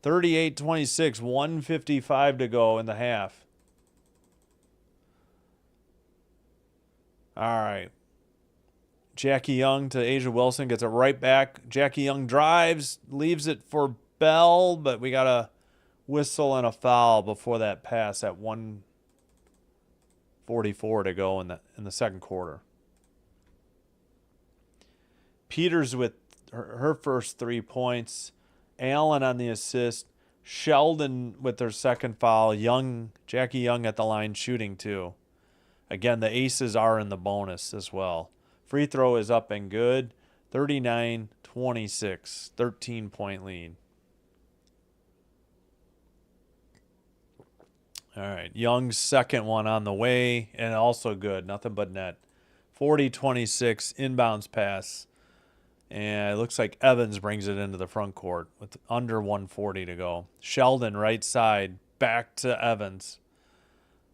38-26, 1:55 to go in the half. All right. Jackie Young to Asia Wilson, gets it right back. Jackie Young drives, leaves it for Bell, but we got a whistle and a foul before that pass at 1:44 to go in the second quarter. Peters with her first 3 points. Allen on the assist. Sheldon with their second foul. Jackie Young at the line shooting 2. Again, the aces are in the bonus as well. Free throw is up and good. 39-26, 13-point lead. All right, Young's second one on the way, and also good. Nothing but net. 40-26, inbounds pass. And it looks like Evans brings it into the front court with under 140 to go. Sheldon, right side, back to Evans.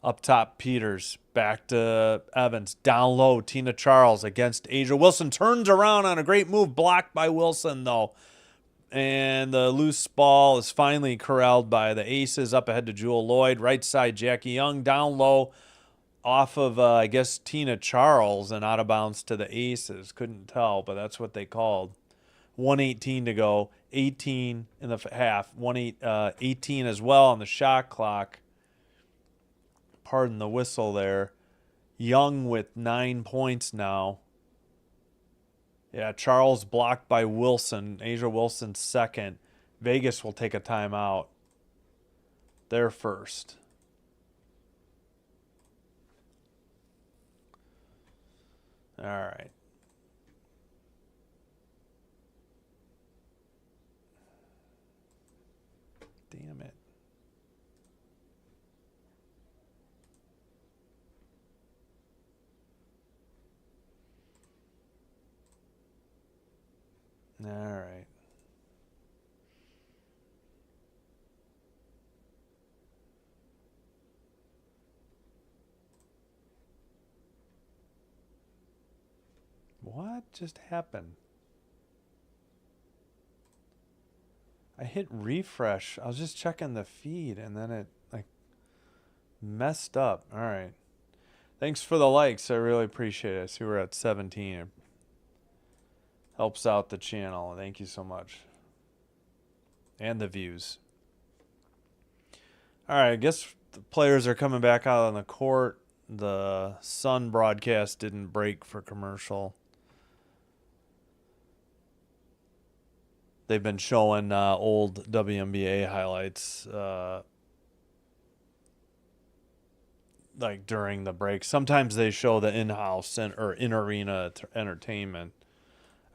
Up top, Peters, back to Evans. Down low, Tina Charles against Asia Wilson. Turns around on a great move, blocked by Wilson, though. And the loose ball is finally corralled by the aces. Up ahead to Jewel Lloyd. Right side, Jackie Young. Down low, off of, I guess, Tina Charles, and out of bounds to the aces. Couldn't tell, but that's what they called. 1:18 to go. 18 in the half. 18 as well on the shot clock. Pardon the whistle there. Young with 9 points now. Yeah, Charles blocked by Wilson. Asia Wilson second. Vegas will take a timeout. They're first. All right. Damn it. All right. What just happened? I hit refresh. I was just checking the feed and then it like messed up. All right. Thanks for the likes. I really appreciate it. I see we're at 17. It helps out the channel. Thank you so much. And the views. All right. I guess the players are coming back out on the court. The Sun broadcast didn't break for commercial. They've been showing old WNBA highlights like during the break. Sometimes they show the in-house or in-arena entertainment.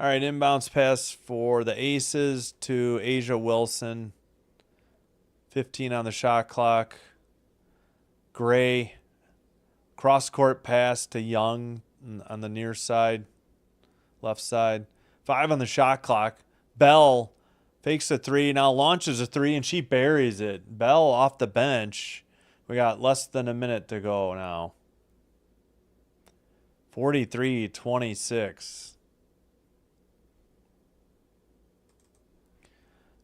All right, inbounds pass for the Aces to Asia Wilson. 15 on the shot clock. Gray. Cross-court pass to Young on the near side, left side. 5 on the shot clock. Bell fakes a 3, now launches a 3, and she buries it. Bell off the bench. We got less than a minute to go now. 43-26.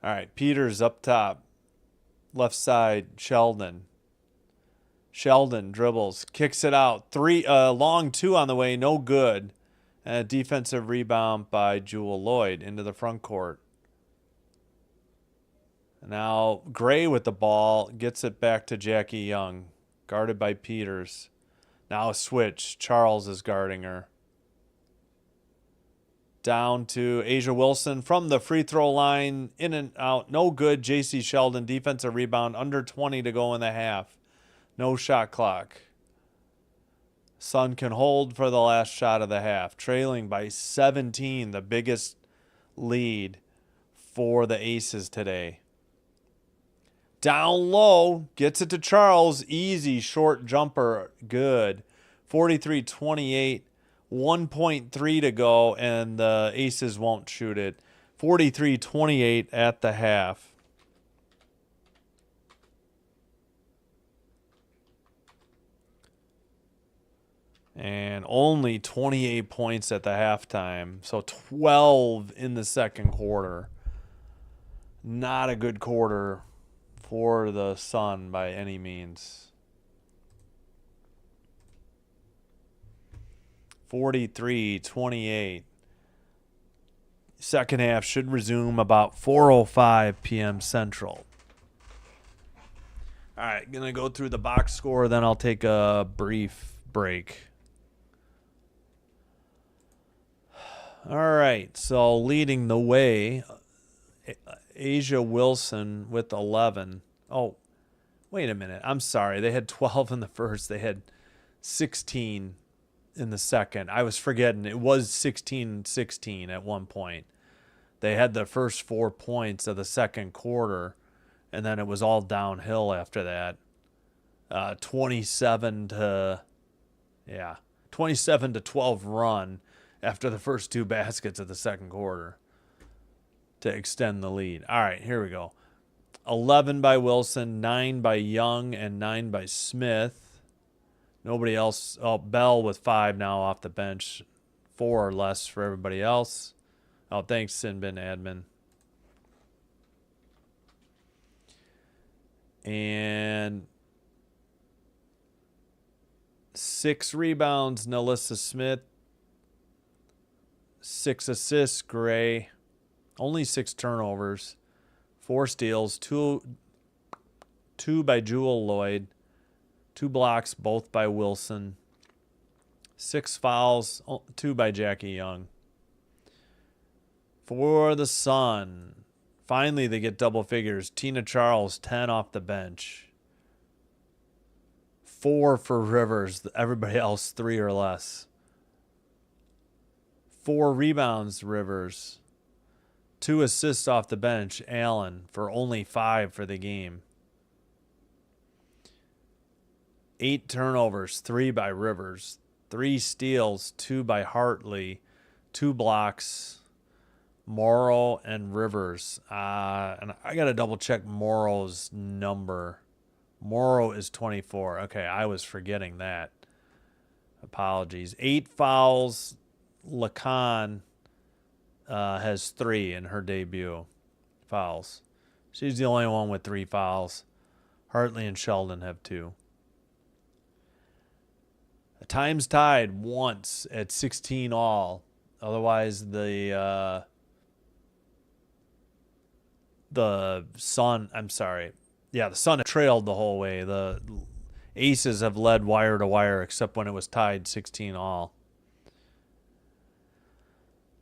All right, Peters up top. Left side, Sheldon. Sheldon dribbles, kicks it out. 3, long 2 on the way, no good. And a defensive rebound by Jewel Lloyd into the front court. Now Gray with the ball, gets it back to Jackie Young, guarded by Peters. Now a switch. Charles is guarding her. Down to Asia Wilson from the free throw line, in and out, no good. J.C. Sheldon, defensive rebound, under 20 to go in the half. No shot clock. Sun can hold for the last shot of the half, trailing by 17, the biggest lead for the Aces today. Down low, gets it to Charles, easy short jumper, good. 43-28, 1.3 to go, and the Aces won't shoot it. 43-28 at the half. And only 28 points at the halftime. So 12 in the second quarter. Not a good quarter for the Sun by any means. 43-28. Second half should resume about 4:05 p.m. Central. All right, going to go through the box score, then I'll take a brief break. All right, so leading the way, Asia Wilson with 11. Oh, wait a minute. I'm sorry. They had 12 in the first. They had 16 in the second. I was forgetting. It was 16-16 at one point. They had the first 4 points of the second quarter, and then it was all downhill after that. 27 to 12 run after the first 2 baskets of the second quarter to extend the lead. All right, here we go. 11 by Wilson, 9 by Young, and 9 by Smith. Nobody else. Oh, Bell with 5 now off the bench. 4 or less for everybody else. Oh, thanks, Sinbin admin. And 6 rebounds, Nelissa Smith. 6 assists, Gray. Only 6 turnovers. 4 steals, 2 by Jewel Lloyd. 2 blocks, both by Wilson. 6 fouls, 2 by Jackie Young. For the Sun, finally they get double figures. Tina Charles, 10 off the bench. 4 for Rivers. Everybody else, 3 or less. 4 rebounds, Rivers. 2 assists off the bench, Allen, for only 5 for the game. 8 turnovers, 3 by Rivers. 3 steals, 2 by Hartley. 2 blocks, Morrow and Rivers. And I got to double check Morrow's number. Morrow is 24. Okay, I was forgetting that. Apologies. 8 fouls. Lacan has 3 in her debut fouls. She's the only one with 3 fouls. Hartley and Sheldon have 2. The time's tied once at 16 all. Otherwise, the Sun, the Sun trailed the whole way. The Aces have led wire to wire, except when it was tied 16 all.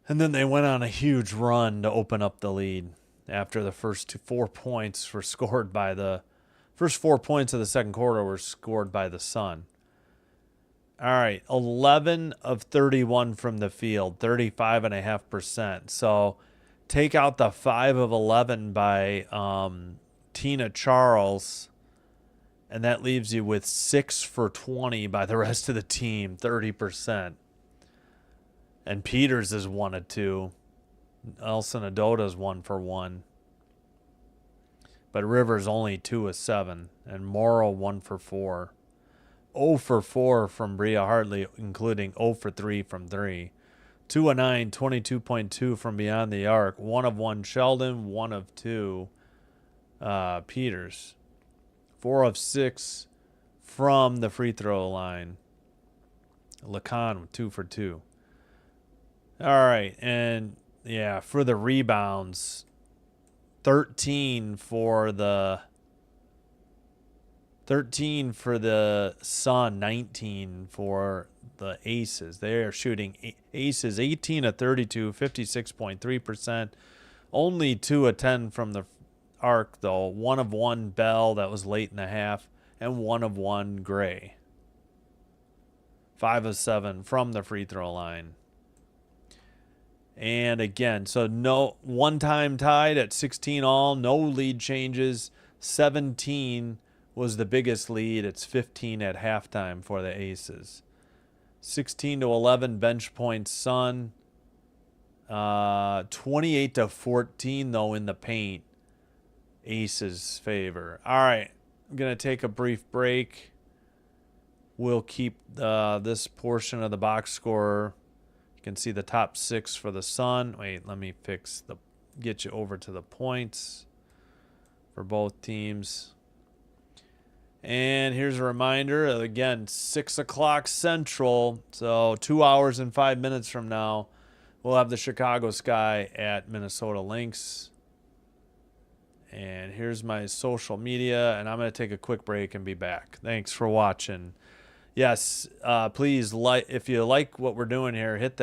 And then they went on a huge run to open up the lead after the first 4 points were scored by the first 4 points of the second quarter were scored by the Sun. All right, 11 of 31 from the field, 35.5%. So take out the 5 of 11 by Tina Charles, and that leaves you with 6 for 20 by the rest of the team, 30%. And Peters is 1 of 2. Nelson-Ododa is 1 for 1. But Rivers only 2 of 7. And Morrow 1 for 4. 0 for 4 from Bria Hartley, including 0 for 3 from 3. 2 of 9, 22.2 from beyond the arc. 1 of 1 Sheldon, 1 of 2 Peters. 4 of 6 from the free throw line. Lacan with 2 for 2. All right, and yeah, for the rebounds, 13 for the Sun, 19 for the Aces. They are shooting Aces 18 of 32, 56.3%. Only 2 of 10 from the arc, though. 1 of 1 Bell, that was late in the half, and 1 of 1 Gray. 5 of 7 from the free throw line. And again, so no one time tied at 16 all, no lead changes. 17 was the biggest lead. It's 15 at halftime for the Aces. 16 to 11 bench points Sun. 28 to 14 though in the paint. Aces favor. All right, I'm gonna take a brief break. We'll keep this portion of the box score. You can see the top 6 for the Sun. Wait, let me get you over to the points for both teams. And here's a reminder, again, 6 o'clock Central, so 2 hours and 5 minutes from now, we'll have the Chicago Sky at Minnesota Lynx. And here's my social media, and I'm going to take a quick break and be back. Thanks for watching. Yes, please, if you like what we're doing here, hit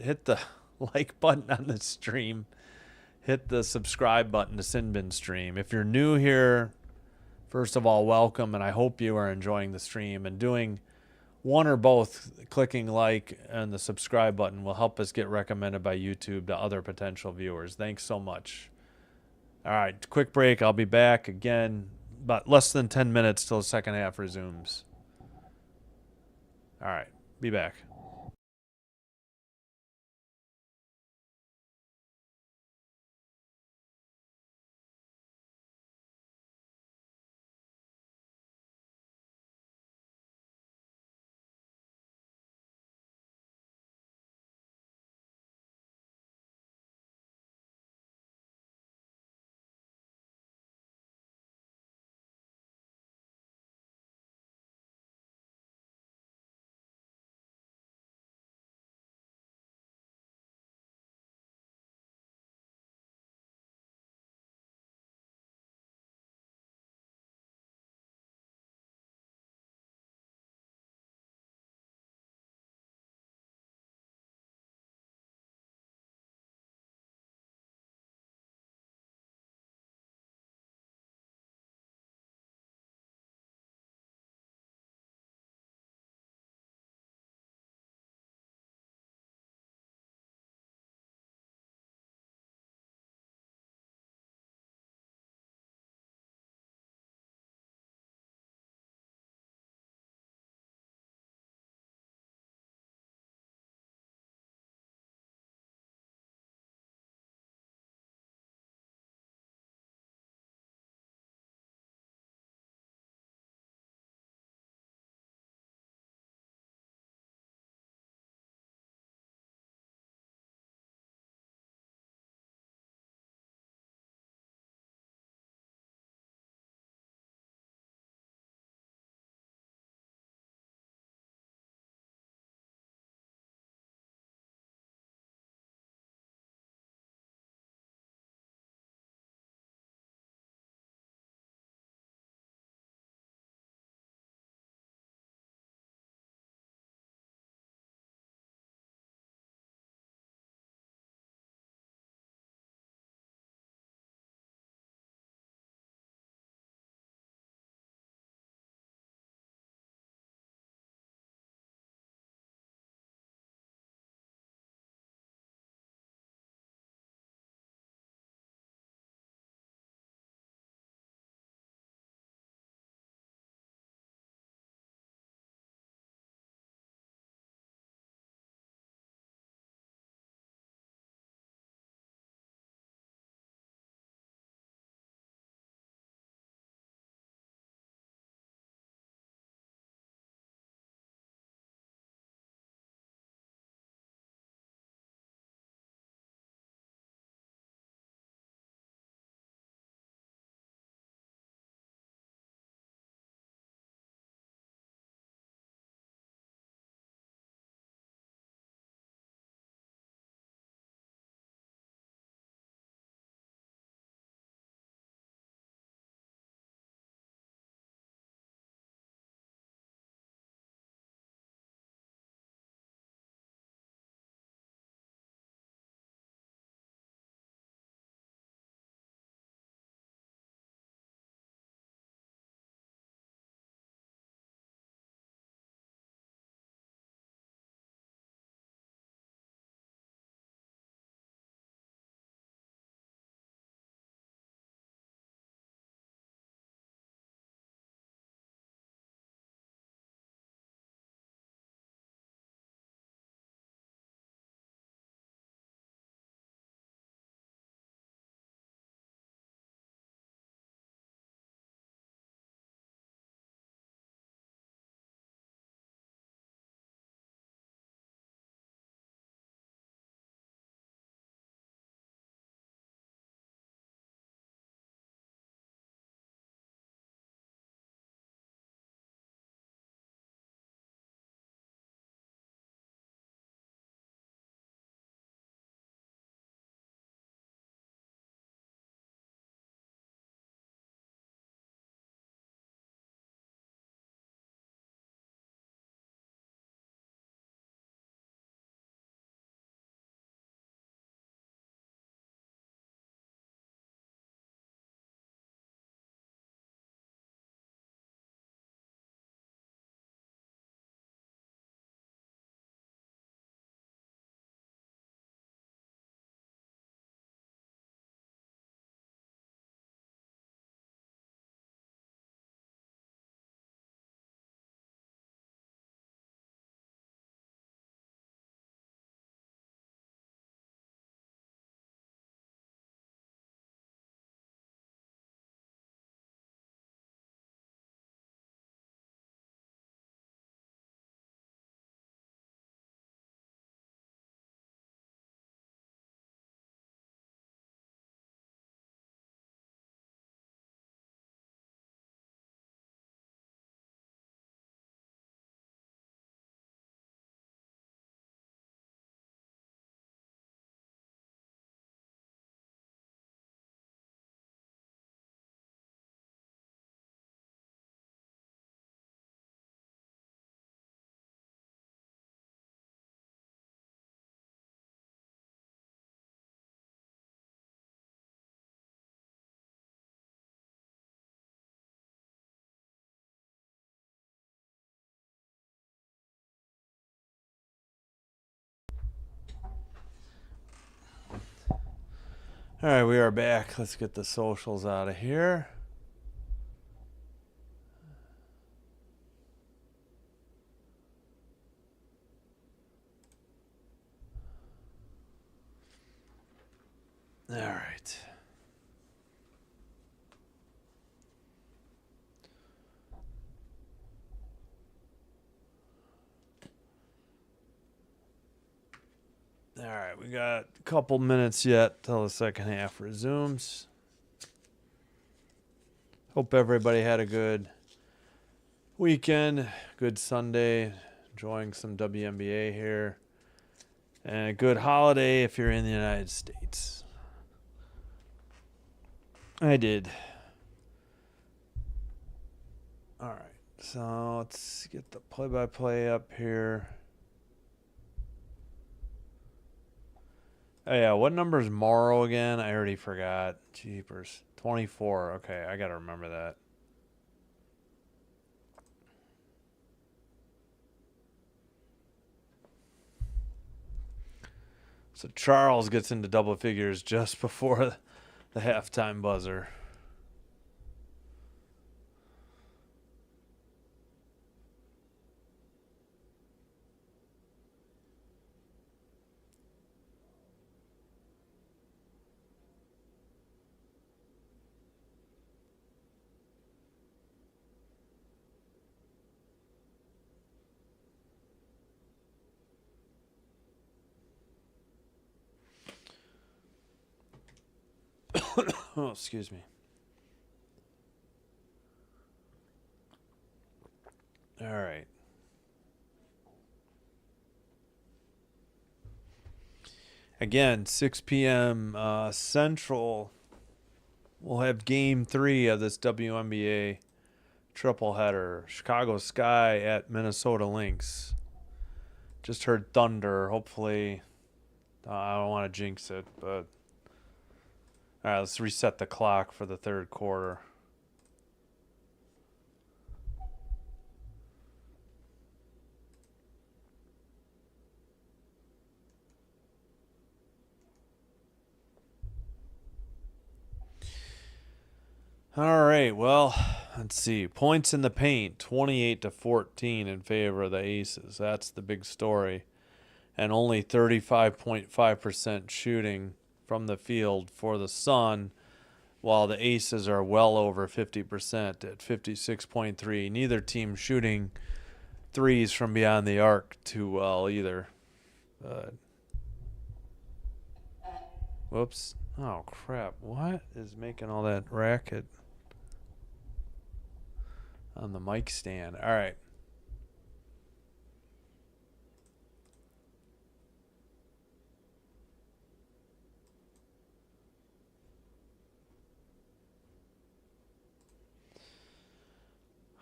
hit the like button on the stream. Hit the subscribe button to Sinbin Stream. If you're new here, first of all, welcome, and I hope you are enjoying the stream. And doing one or both, clicking like and the subscribe button, will help us get recommended by YouTube to other potential viewers. Thanks so much. All right, quick break. I'll be back again, about less than 10 minutes till the second half resumes. All right, be back. All right, we are back. Let's get the socials out of here. All right. All right, we got a couple minutes yet till the second half resumes. Hope everybody had a good weekend, good Sunday, enjoying some WNBA here, and a good holiday if you're in the United States. I did. All right, so let's get the play-by-play up here. Oh, yeah, what number is Morrow again? I already forgot. Jeepers. 24. Okay, I got to remember that. So Charles gets into double figures just before the halftime buzzer. Oh, excuse me. All right. Again, 6 p.m. Central. We'll have Game 3 of this WNBA triple header. Chicago Sky at Minnesota Lynx. Just heard thunder. Hopefully, I don't want to jinx it, but all right, let's reset the clock for the third quarter. All right, well, let's see. Points in the paint, 28-14 in favor of the Aces. That's the big story. And only 35.5% shooting from the field for the Sun, while the Aces are well over 50% at 56.3. Neither team shooting threes from beyond the arc too well either. Whoops. Oh, crap. What is making all that racket on the mic stand? All right.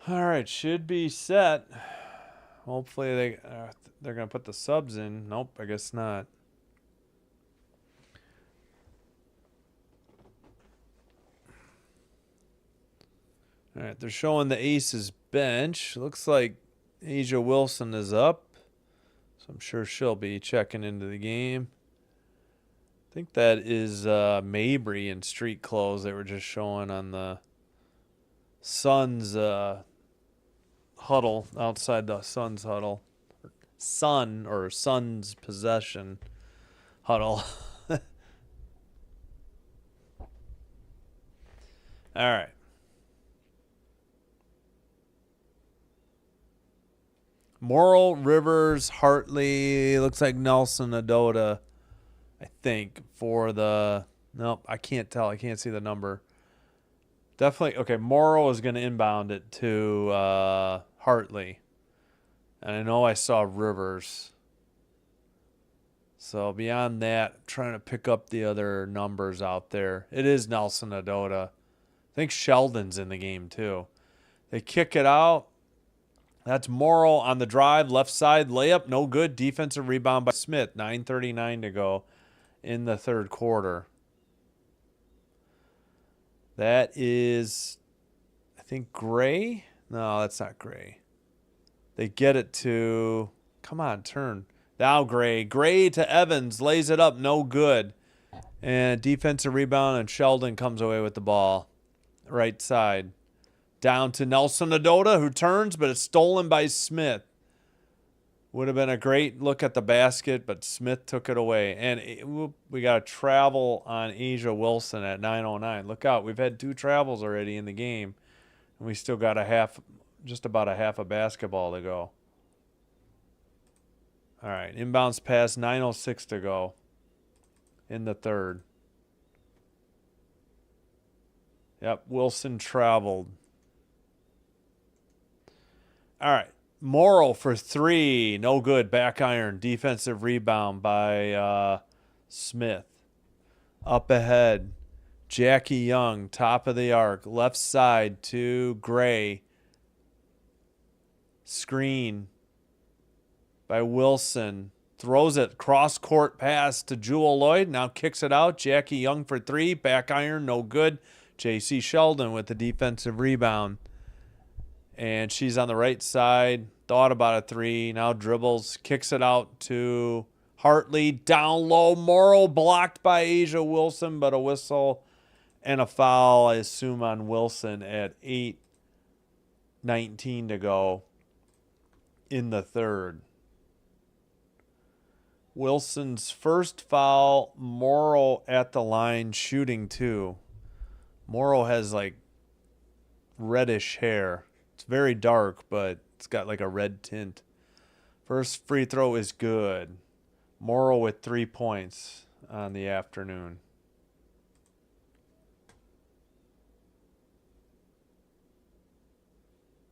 All right, should be set. Hopefully they're going to put the subs in. Nope, I guess not. All right, they're showing the Aces bench. Looks like Asia Wilson is up, so I'm sure she'll be checking into the game. I think that is Mabry in street clothes they were just showing on the Suns huddle, outside the Suns huddle. Suns possession huddle. All right. Morrill, Rivers, Hartley, looks like Nelson-Ododa, I think, for the... Nope, I can't tell. I can't see the number. Definitely, okay, Morrill is going to inbound it to Hartley. And I know I saw Rivers. So beyond that, I'm trying to pick up the other numbers out there. It is Nelson-Ododa. I think Sheldon's in the game, too. They kick it out. That's Morrill on the drive, left side layup, no good. Defensive rebound by Smith. 9:39 to go in the third quarter. That is, I think, Gray. No, that's not Gray. They get it to, come on, turn. Now Gray. Gray to Evans, lays it up, no good. And defensive rebound, and Sheldon comes away with the ball. Right side. Down to Nelson-Ododa, who turns, but it's stolen by Smith. Would have been a great look at the basket, but Smith took it away. And we got a travel on Asia Wilson at 9:09. Look out. We've had 2 travels already in the game. And we still got just about a half a basketball to go. All right. Inbounds pass, 9:06 to go in the third. Yep. Wilson traveled. All right. Morrow for 3. No good. Back iron. Defensive rebound by Smith. Up ahead. Jackie Young, top of the arc. Left side to Gray. Screen by Wilson. Throws it. Cross-court pass to Jewel Lloyd. Now kicks it out. Jackie Young for 3. Back iron. No good. J.C. Sheldon with the defensive rebound. And she's on the right side. Thought about a 3. Now dribbles. Kicks it out to Hartley. Down low. Morrow blocked by Asia Wilson, but a whistle and a foul, I assume, on Wilson at 8:19 to go in the third. Wilson's first foul. Morrow at the line shooting 2. Morrow has like reddish hair. It's very dark, but it's got like a red tint. First free throw is good. Morrow with 3 points on the afternoon.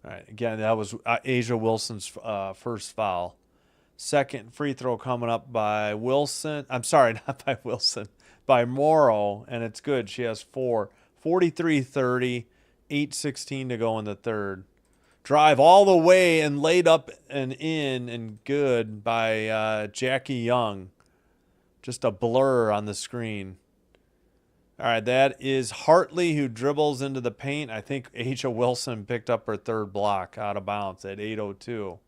All right, again, that was Asia Wilson's first foul. Second free throw coming up by Wilson. I'm sorry, not by Wilson, by Morrow, and it's good. She has 4. 43-30, 8:16 to go in the third. Drive all the way and laid up and in and good by Jackie Young. Just a blur on the screen. All right, that is Hartley, who dribbles into the paint. I think Asia Wilson picked up her third block out of bounds at 8:02.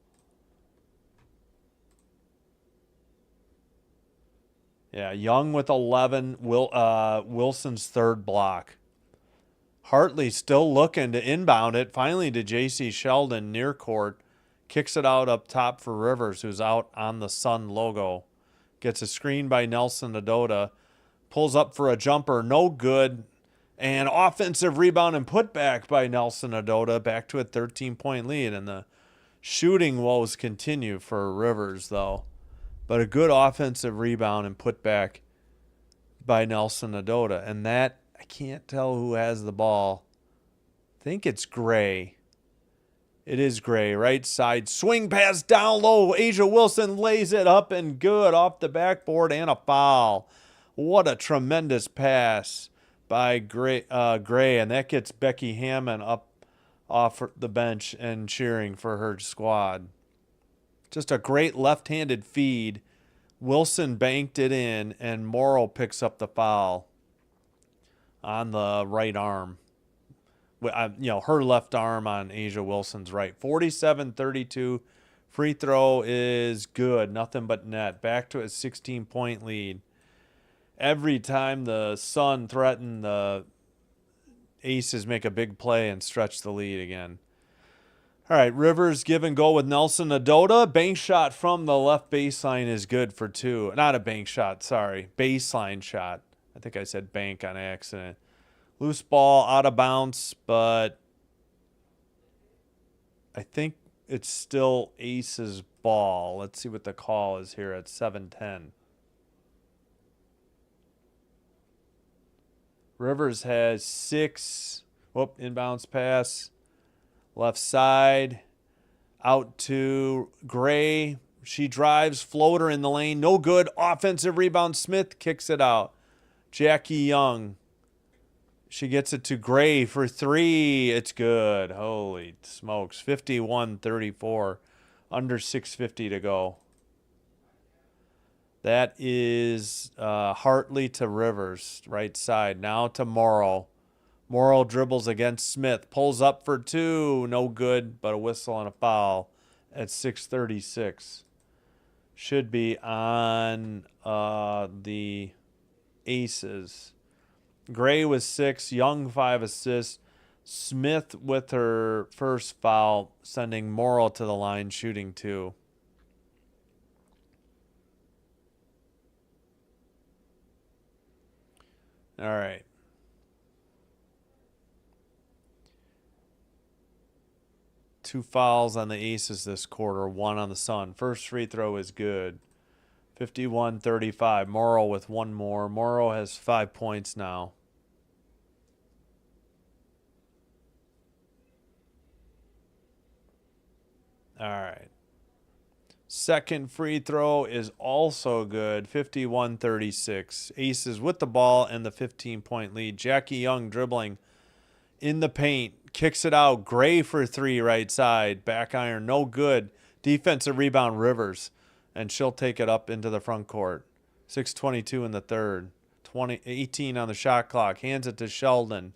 Yeah, Young with 11. Wilson's third block. Hartley still looking to inbound it. Finally to J.C. Sheldon near court. Kicks it out up top for Rivers, who's out on the Sun logo. Gets a screen by Nelson-Ododa. Pulls up for a jumper. No good. And offensive rebound and putback by Nelson-Ododa. Back to a 13-point lead. And the shooting woes continue for Rivers, though. But a good offensive rebound and putback by Nelson-Ododa. And that, I can't tell who has the ball. I think it's Gray. It is Gray. Right side. Swing pass down low. Asia Wilson lays it up and good off the backboard and a foul. What a tremendous pass by Gray. And that gets Becky Hammond up off the bench and cheering for her squad. Just a great left-handed feed. Wilson banked it in, and Morrow picks up the foul on the right arm. Her left arm on Asia Wilson's right. 47-32. Free throw is good. Nothing but net. Back to a 16-point lead. Every time the Sun threaten, the Aces make a big play and stretch the lead again. All right, Rivers give and go with Nelson-Ododa. Bank shot from the left baseline is good for 2. Not a bank shot, sorry. Baseline shot. I think I said bank on accident. Loose ball out of bounds, but I think it's still Ace's ball. Let's see what the call is here at 7:10. Rivers has 6. Inbounds pass. Left side. Out to Gray. She drives. Floater in the lane. No good. Offensive rebound. Smith kicks it out. Jackie Young. She gets it to Gray for 3. It's good. Holy smokes. 51-34. Under 6:50 to go. That is Hartley to Rivers. Right side. Now to Morrow. Morrow dribbles against Smith. Pulls up for 2. No good, but a whistle and a foul at 6:36. Should be on the Aces. Gray with 6, Young 5 assists. Smith with her first foul, sending Morrow to the line, shooting 2. All right. Two fouls on the Aces this quarter, 1 on the Sun. First free throw is good. 51-35. Morrow with 1 more. Morrow has 5 points now. All right. Second free throw is also good. 51-36. Aces with the ball and the 15-point lead. Jackie Young dribbling in the paint. Kicks it out. Gray for 3 right side. Back iron. No good. Defensive rebound Rivers. And she'll take it up into the front court. 6:22 in the third. 18 on the shot clock. Hands it to Sheldon.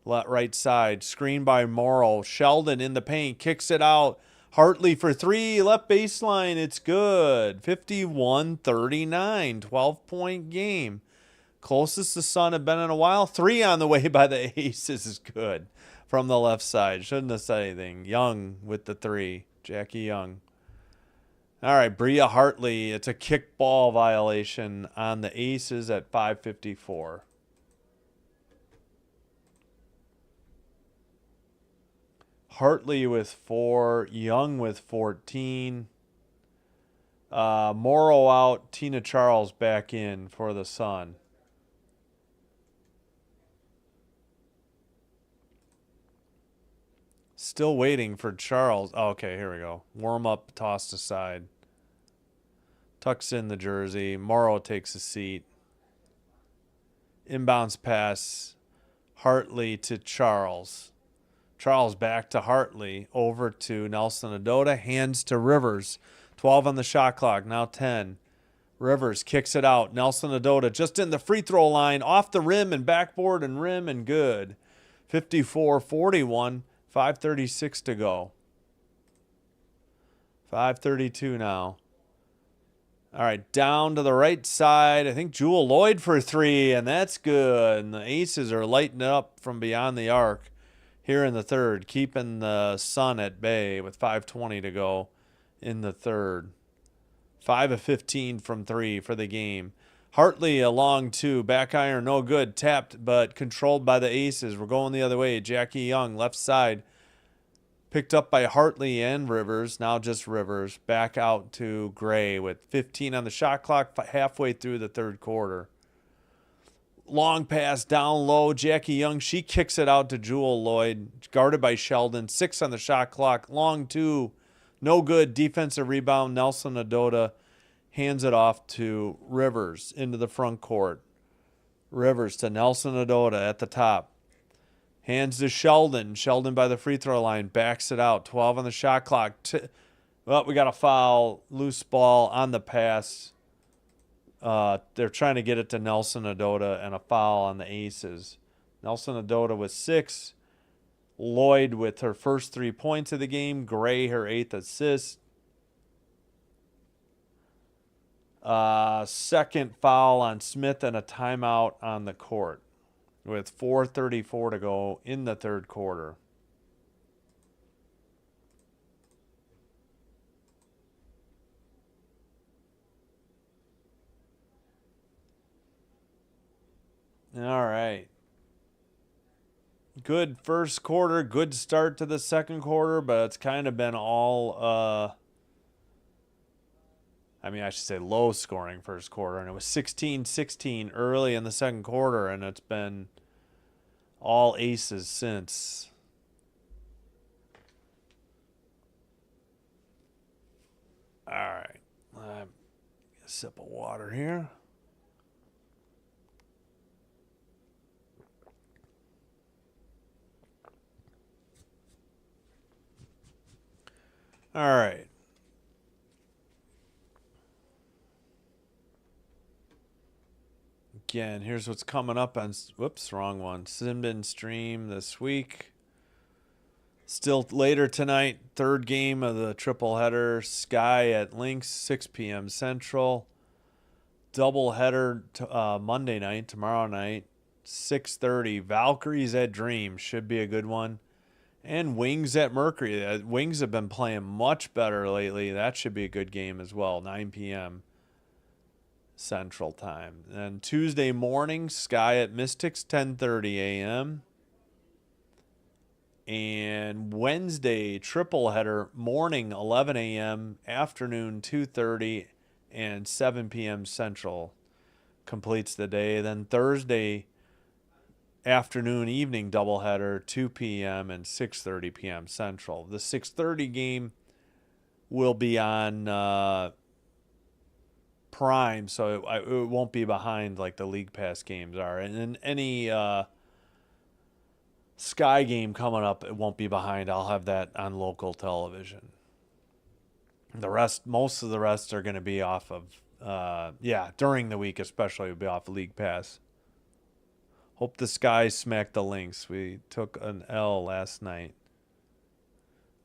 Right side. Screen by Morrow. Sheldon in the paint. Kicks it out. Hartley for 3. Left baseline. It's good. 51-39. 12-point game. Closest the Sun have been in a while. 3 on the way by the Aces is good. From the left side. Shouldn't have said anything. Young with the 3. Jackie Young. All right, Bria Hartley. It's a kickball violation on the Aces at 5:54. Hartley with 4. Young with 14. Morrow out. Tina Charles back in for the Sun. Still waiting for Charles. Oh, okay, here we go. Warm up, tossed aside. Tucks in the jersey. Morrow takes a seat. Inbounds pass. Hartley to Charles. Charles back to Hartley. Over to Nelson-Ododa. Hands to Rivers. 12 on the shot clock. Now 10. Rivers kicks it out. Nelson-Ododa just in the free throw line. Off the rim and backboard and rim and good. 54-41. 5:36 to go. 5:32 now. All right, down to the right side. I think Jewel Lloyd for 3, and that's good. And the Aces are lighting it up from beyond the arc here in the third, keeping the Sun at bay with 5:20 to go in the third. 5 of 15 from 3 for the game. Hartley a long 2. Back iron, no good. Tapped, but controlled by the Aces. We're going the other way. Jackie Young, left side. Picked up by Hartley and Rivers. Now just Rivers. Back out to Gray with 15 on the shot clock halfway through the third quarter. Long pass down low. Jackie Young, she kicks it out to Jewel Lloyd. Guarded by Sheldon. 6 on the shot clock. Long 2. No good. Defensive rebound. Nelson-Ododa hands it off to Rivers into the front court. Rivers to Nelson-Ododa at the top. Hands to Sheldon. Sheldon by the free throw line. Backs it out. 12 on the shot clock. Well, we got a foul. Loose ball on the pass. They're trying to get it to Nelson-Ododa and a foul on the Aces. Nelson-Ododa with 6. Lloyd with her first 3 points of the game. Gray her 8th assist. Second foul on Smith and a timeout on the court with 4:34 to go in the third quarter. All right. Good first quarter, good start to the second quarter, but it's kind of been all I should say low scoring first quarter, and it was 16-16 early in the second quarter, and it's been all Aces since. All right. A sip of water here. All right. Again, here's what's coming up on, whoops, wrong one. Simbin stream this week. Still later tonight, third game of the triple header. Sky at Lynx, 6 p.m. Central. doubleheader Monday night, tomorrow night, 6:30. Valkyries at Dream should be a good one. And Wings at Mercury. Wings have been playing much better lately. That should be a good game as well, 9 p.m. Central Time. And Tuesday morning, Sky at Mystics, 10:30 a.m. And Wednesday, triple header, morning, 11 a.m., afternoon, 2:30, and 7 p.m. Central completes the day. Then Thursday, afternoon, evening doubleheader, 2 p.m. and 6:30 p.m. Central. The 6:30 game will be on Prime, so it won't be behind like the League Pass games are. And then any Sky game coming up, it won't be behind. I'll have that on local television. The rest, most of the rest are going to be off of, during the week especially, will be off League Pass. Hope the Sky smacked the Lynx. We took an L last night.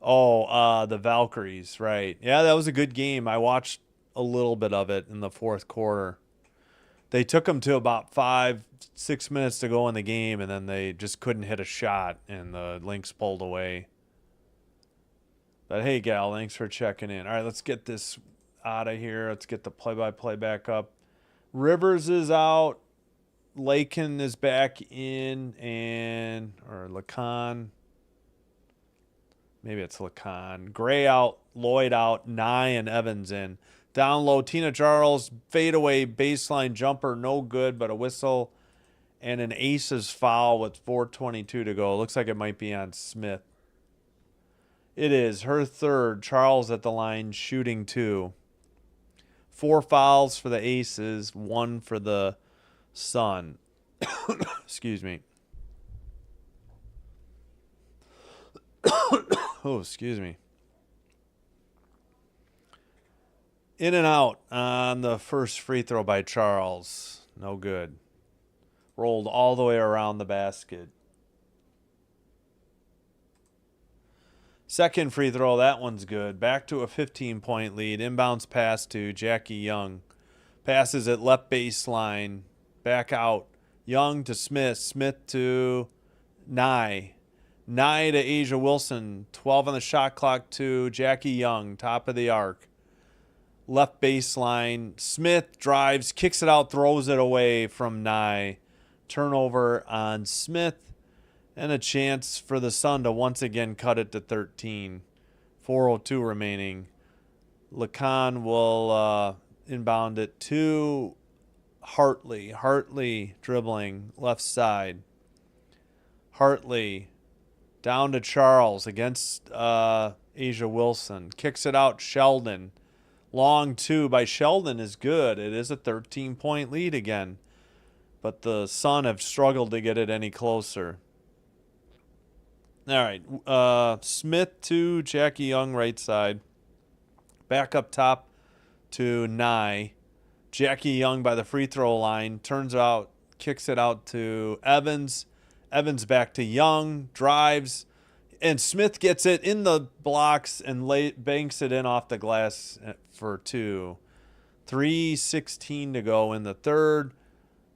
Oh, the Valkyries, right. Yeah, that was a good game. I watched a little bit of it in the fourth quarter. They took them to about 5-6 minutes to go in the game, and then they just couldn't hit a shot, and the Lynx pulled away. But hey, Gal, thanks for checking in. All right, let's get this out of here. Let's get the play-by-play back up. Rivers is out. Lakin is back in, or Lacan. Maybe it's Lacan. Gray out, Lloyd out, Nye and Evans in. Down low, Tina Charles, fadeaway baseline jumper, no good, but a whistle. And an aces foul with 4:22 to go. Looks like it might be on Smith. It is her third. Charles at the line, shooting 2. 4 fouls for the aces, 1 for the Sun. Excuse me. Oh, excuse me. In and out on the first free throw by Charles. No good. Rolled all the way around the basket. Second free throw, that one's good. Back to a 15-point lead. Inbounds pass to Jackie Young. Passes at left baseline. Back out. Young to Smith. Smith to Nye. Nye to Asia Wilson. 12 on the shot clock to Jackie Young. Top of the arc. Left baseline. Smith drives, kicks it out, throws it away from Nye. Turnover on Smith. And a chance for the Sun to once again cut it to 13. 4:02 remaining. Lacan will inbound it to Hartley. Hartley dribbling left side. Hartley down to Charles against Asia Wilson. Kicks it out, Sheldon. Long 2 by Sheldon is good. It is a 13-point lead again. But the Sun have struggled to get it any closer. All right. Smith to Jackie Young, right side. Back up top to Nye. Jackie Young by the free throw line. Turns out, kicks it out to Evans. Evans back to Young. Drives. And Smith gets it in the blocks and banks it in off the glass for 2. 3:16 to go in the third.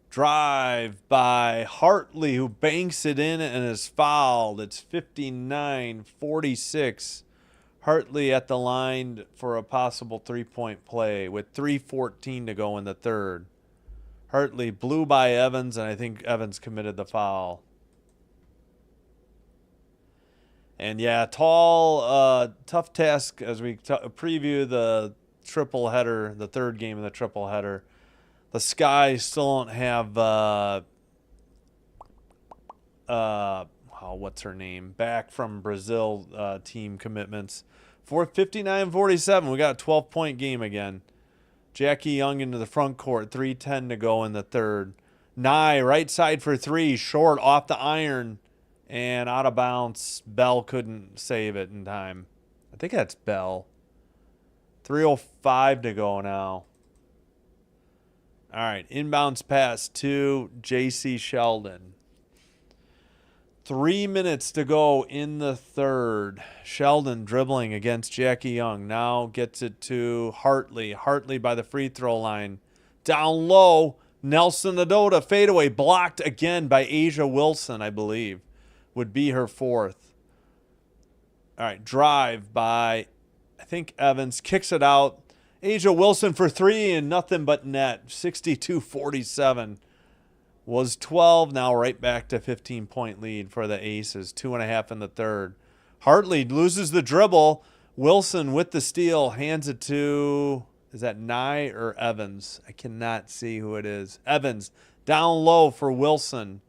Drive by Hartley, who banks it in and is fouled. It's 59-46. Hartley at the line for a possible 3-point play with 3:14 to go in the third. Hartley blew by Evans, and I think Evans committed the foul. And yeah, tough task as we preview the triple header, the third game of the triple header. The Sky still don't have what's her name back from Brazil team commitments. For 59-47, we got a 12-point game again. Jackie Young into the front court, 3:10 to go in the third. Nye right side for 3, short off the iron. And out of bounds, Bell couldn't save it in time. I think that's Bell. 3:05 to go now. All right, inbounds pass to J.C. Sheldon. 3 minutes to go in the third. Sheldon dribbling against Jackie Young. Now gets it to Hartley. Hartley by the free throw line. Down low, Nelson-Ododa fadeaway blocked again by Asia Wilson, I believe. Would be her fourth. All right, drive by, I think Evans. Kicks it out. Asia Wilson for three and nothing but net. 62-47. Was 12. Now right back to 15-point lead for the Aces. 2.5 in the third. Hartley loses the dribble. Wilson with the steal. Hands it to, is that Nye or Evans? I cannot see who it is. Evans down low for Wilson.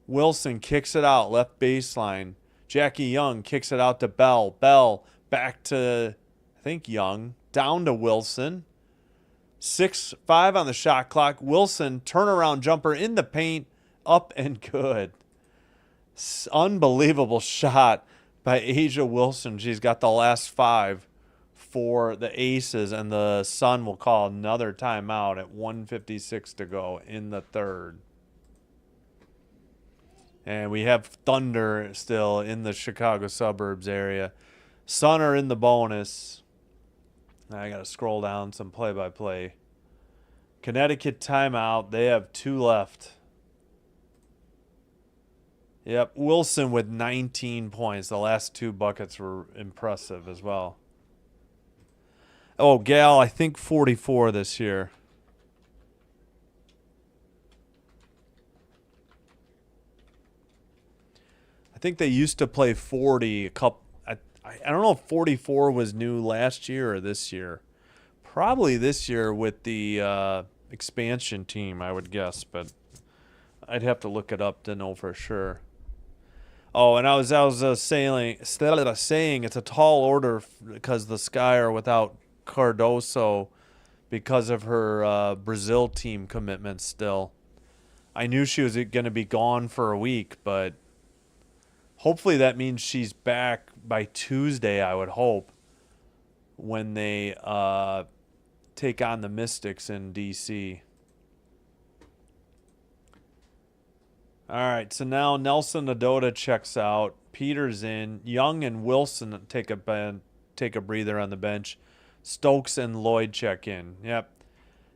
Wilson kicks it out. Left baseline. Jackie Young kicks it out to Bell. Bell back to, I think, Young. Down to Wilson. 6-5 on the shot clock. Wilson, turnaround jumper in the paint. Up and good. Unbelievable shot by Asia Wilson. She's got the last 5 for the Aces, and the Sun will call another timeout at 1:56 to go in the third. And we have Thunder still in the Chicago suburbs area. Sun are in the bonus. I got to scroll down some play-by-play. Connecticut timeout. They have 2 left. Yep, Wilson with 19 points. The last 2 buckets were impressive as well. Oh, Gal, I think 44 this year. I think they used to play 40 a couple. I don't know if 44 was new last year or this year. Probably this year with the expansion team, I would guess, but I'd have to look it up to know for sure. Oh, and I was saying it's a tall order because the Sky are without Cardoso because of her Brazil team commitment still. I knew she was going to be gone for a week, but hopefully that means she's back by Tuesday, I would hope, when they take on the Mystics in D.C. All right, so now Nelson-Ododa checks out. Peters in. Young and Wilson take a breather on the bench. Stokes and Lloyd check in. Yep.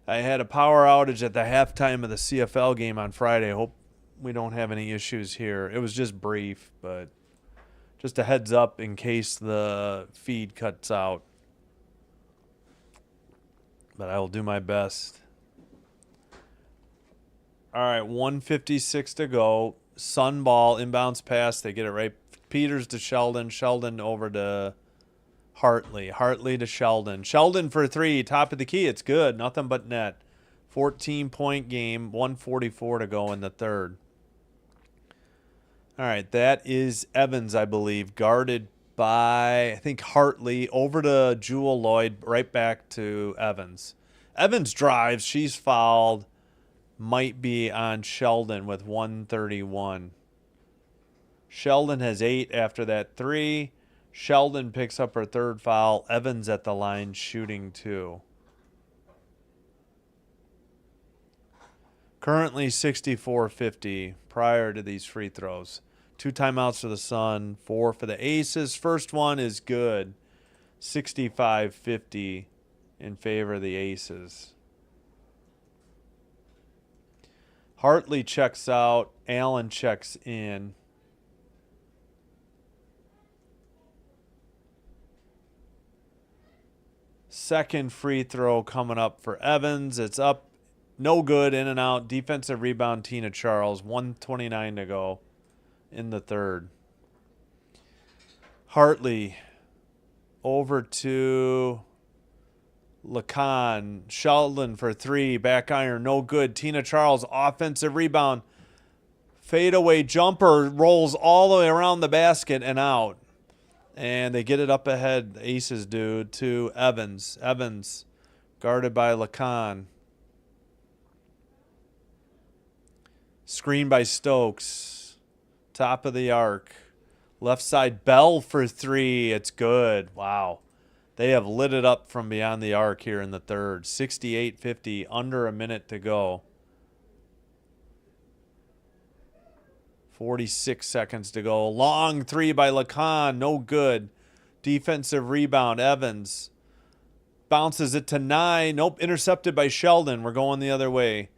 I had a power outage at the halftime of the CFL game on Friday. Hope we don't have any issues here. It was just brief, but just a heads up in case the feed cuts out. But I will do my best. All right, 1:56 to go. Sun ball, inbounds pass. They get it right. Peters to Sheldon. Sheldon over to Hartley. Hartley to Sheldon. Sheldon for 3. Top of the key. It's good. Nothing but net. 14-point game. 1:44 to go in the third. All right, that is Evans, I believe, guarded by, I think, Hartley. Over to Jewel Lloyd. Right back to Evans. Evans drives. She's fouled. Might be on Sheldon with 1:31. Sheldon has 8 after that 3. Sheldon picks up her 3rd foul. Evans at the line shooting 2. Currently 64-50 prior to these free throws. 2 timeouts for the Sun, 4 for the Aces. First one is good. 65-50 in favor of the Aces. Hartley checks out. Allen checks in. Second free throw coming up for Evans. It's up. No good. In and out. Defensive rebound, Tina Charles. 1:29 to go in the third. Hartley over to Lacan. Sheldon for 3. Back iron. No good. Tina Charles. Offensive rebound. Fadeaway jumper. Rolls all the way around the basket and out. And they get it up ahead. The Aces do to Evans. Evans guarded by Lacan. Screen by Stokes. Top of the arc. Left side. Bell for 3. It's good. Wow. They have lit it up from beyond the arc here in the third. 68-50. Under a minute to go. 46 seconds to go. Long 3 by Lacan. No good. Defensive rebound. Evans. Bounces it to Nye. Nope, intercepted by Sheldon. We're going the other way.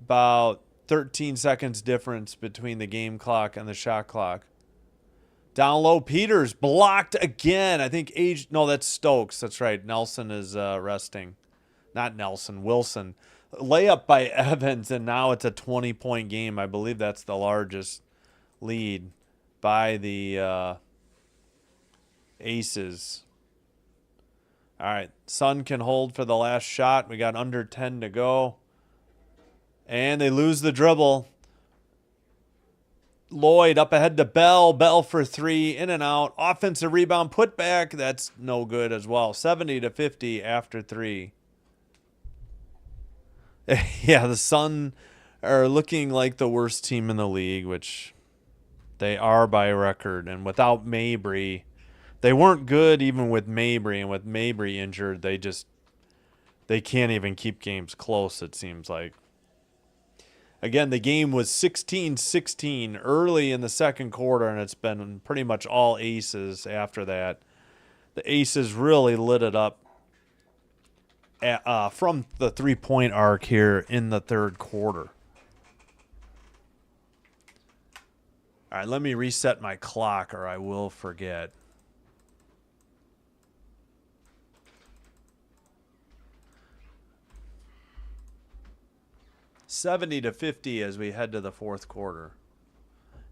About 13 seconds difference between the game clock and the shot clock. Down low, Peters blocked again. I think no, that's Stokes. That's right. Nelson is resting. Not Nelson, Wilson. Layup by Evans, and now it's a 20-point game. I believe that's the largest lead by the Aces. All right, Sun can hold for the last shot. We got under 10 to go. And they lose the dribble. Lloyd up ahead to Bell. Bell for three, in and out. Offensive rebound, put back. That's no good as well. 70-50 after three. Yeah, the Sun are looking like the worst team in the league, which they are by record. And without Mabry, they weren't good even with Mabry. And with Mabry injured, they can't even keep games close, it seems like. Again, the game was 16-16 early in the second quarter, and it's been pretty much all Aces after that. The Aces really lit it up from the three-point arc here in the third quarter. All right, let me reset my clock or I will forget. $70-50 as we head to the fourth quarter.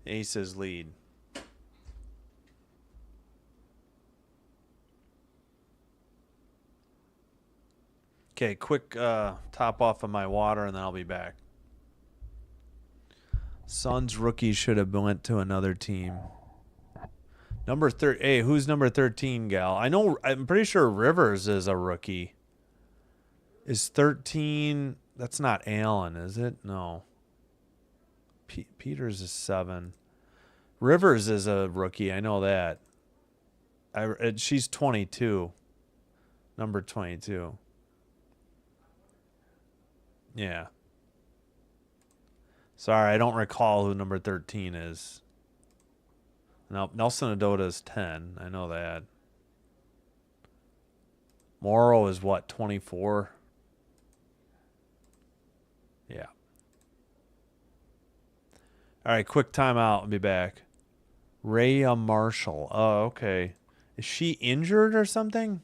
Aces lead. Okay, quick top off of my water and then I'll be back. Suns rookie should have went to another team. Number 30. Hey, who's number 13, gal? I'm pretty sure Rivers is a rookie. Is 13? That's not Allen, is it? No. Peters is 7. Rivers is a rookie. I know that. She's 22. Number 22. Yeah. Sorry, I don't recall who number 13 is. No, Nelson-Ododa is 10. I know that. Morrow is what, 24? Yeah. All right, quick timeout. I'll be back. Rhea Marshall. Oh, okay. Is she injured or something?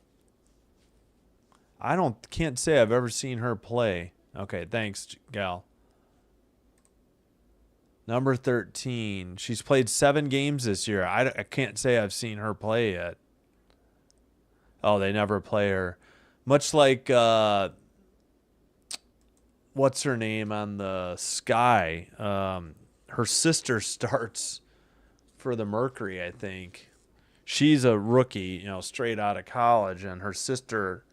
Can't say I've ever seen her play. Okay, thanks, gal. Number 13. She's played 7 games this year. I can't say I've seen her play yet. Oh, they never play her. Much like, what's her name on the Sky? Her sister starts for the Mercury, I think. She's a rookie, straight out of college, and her sister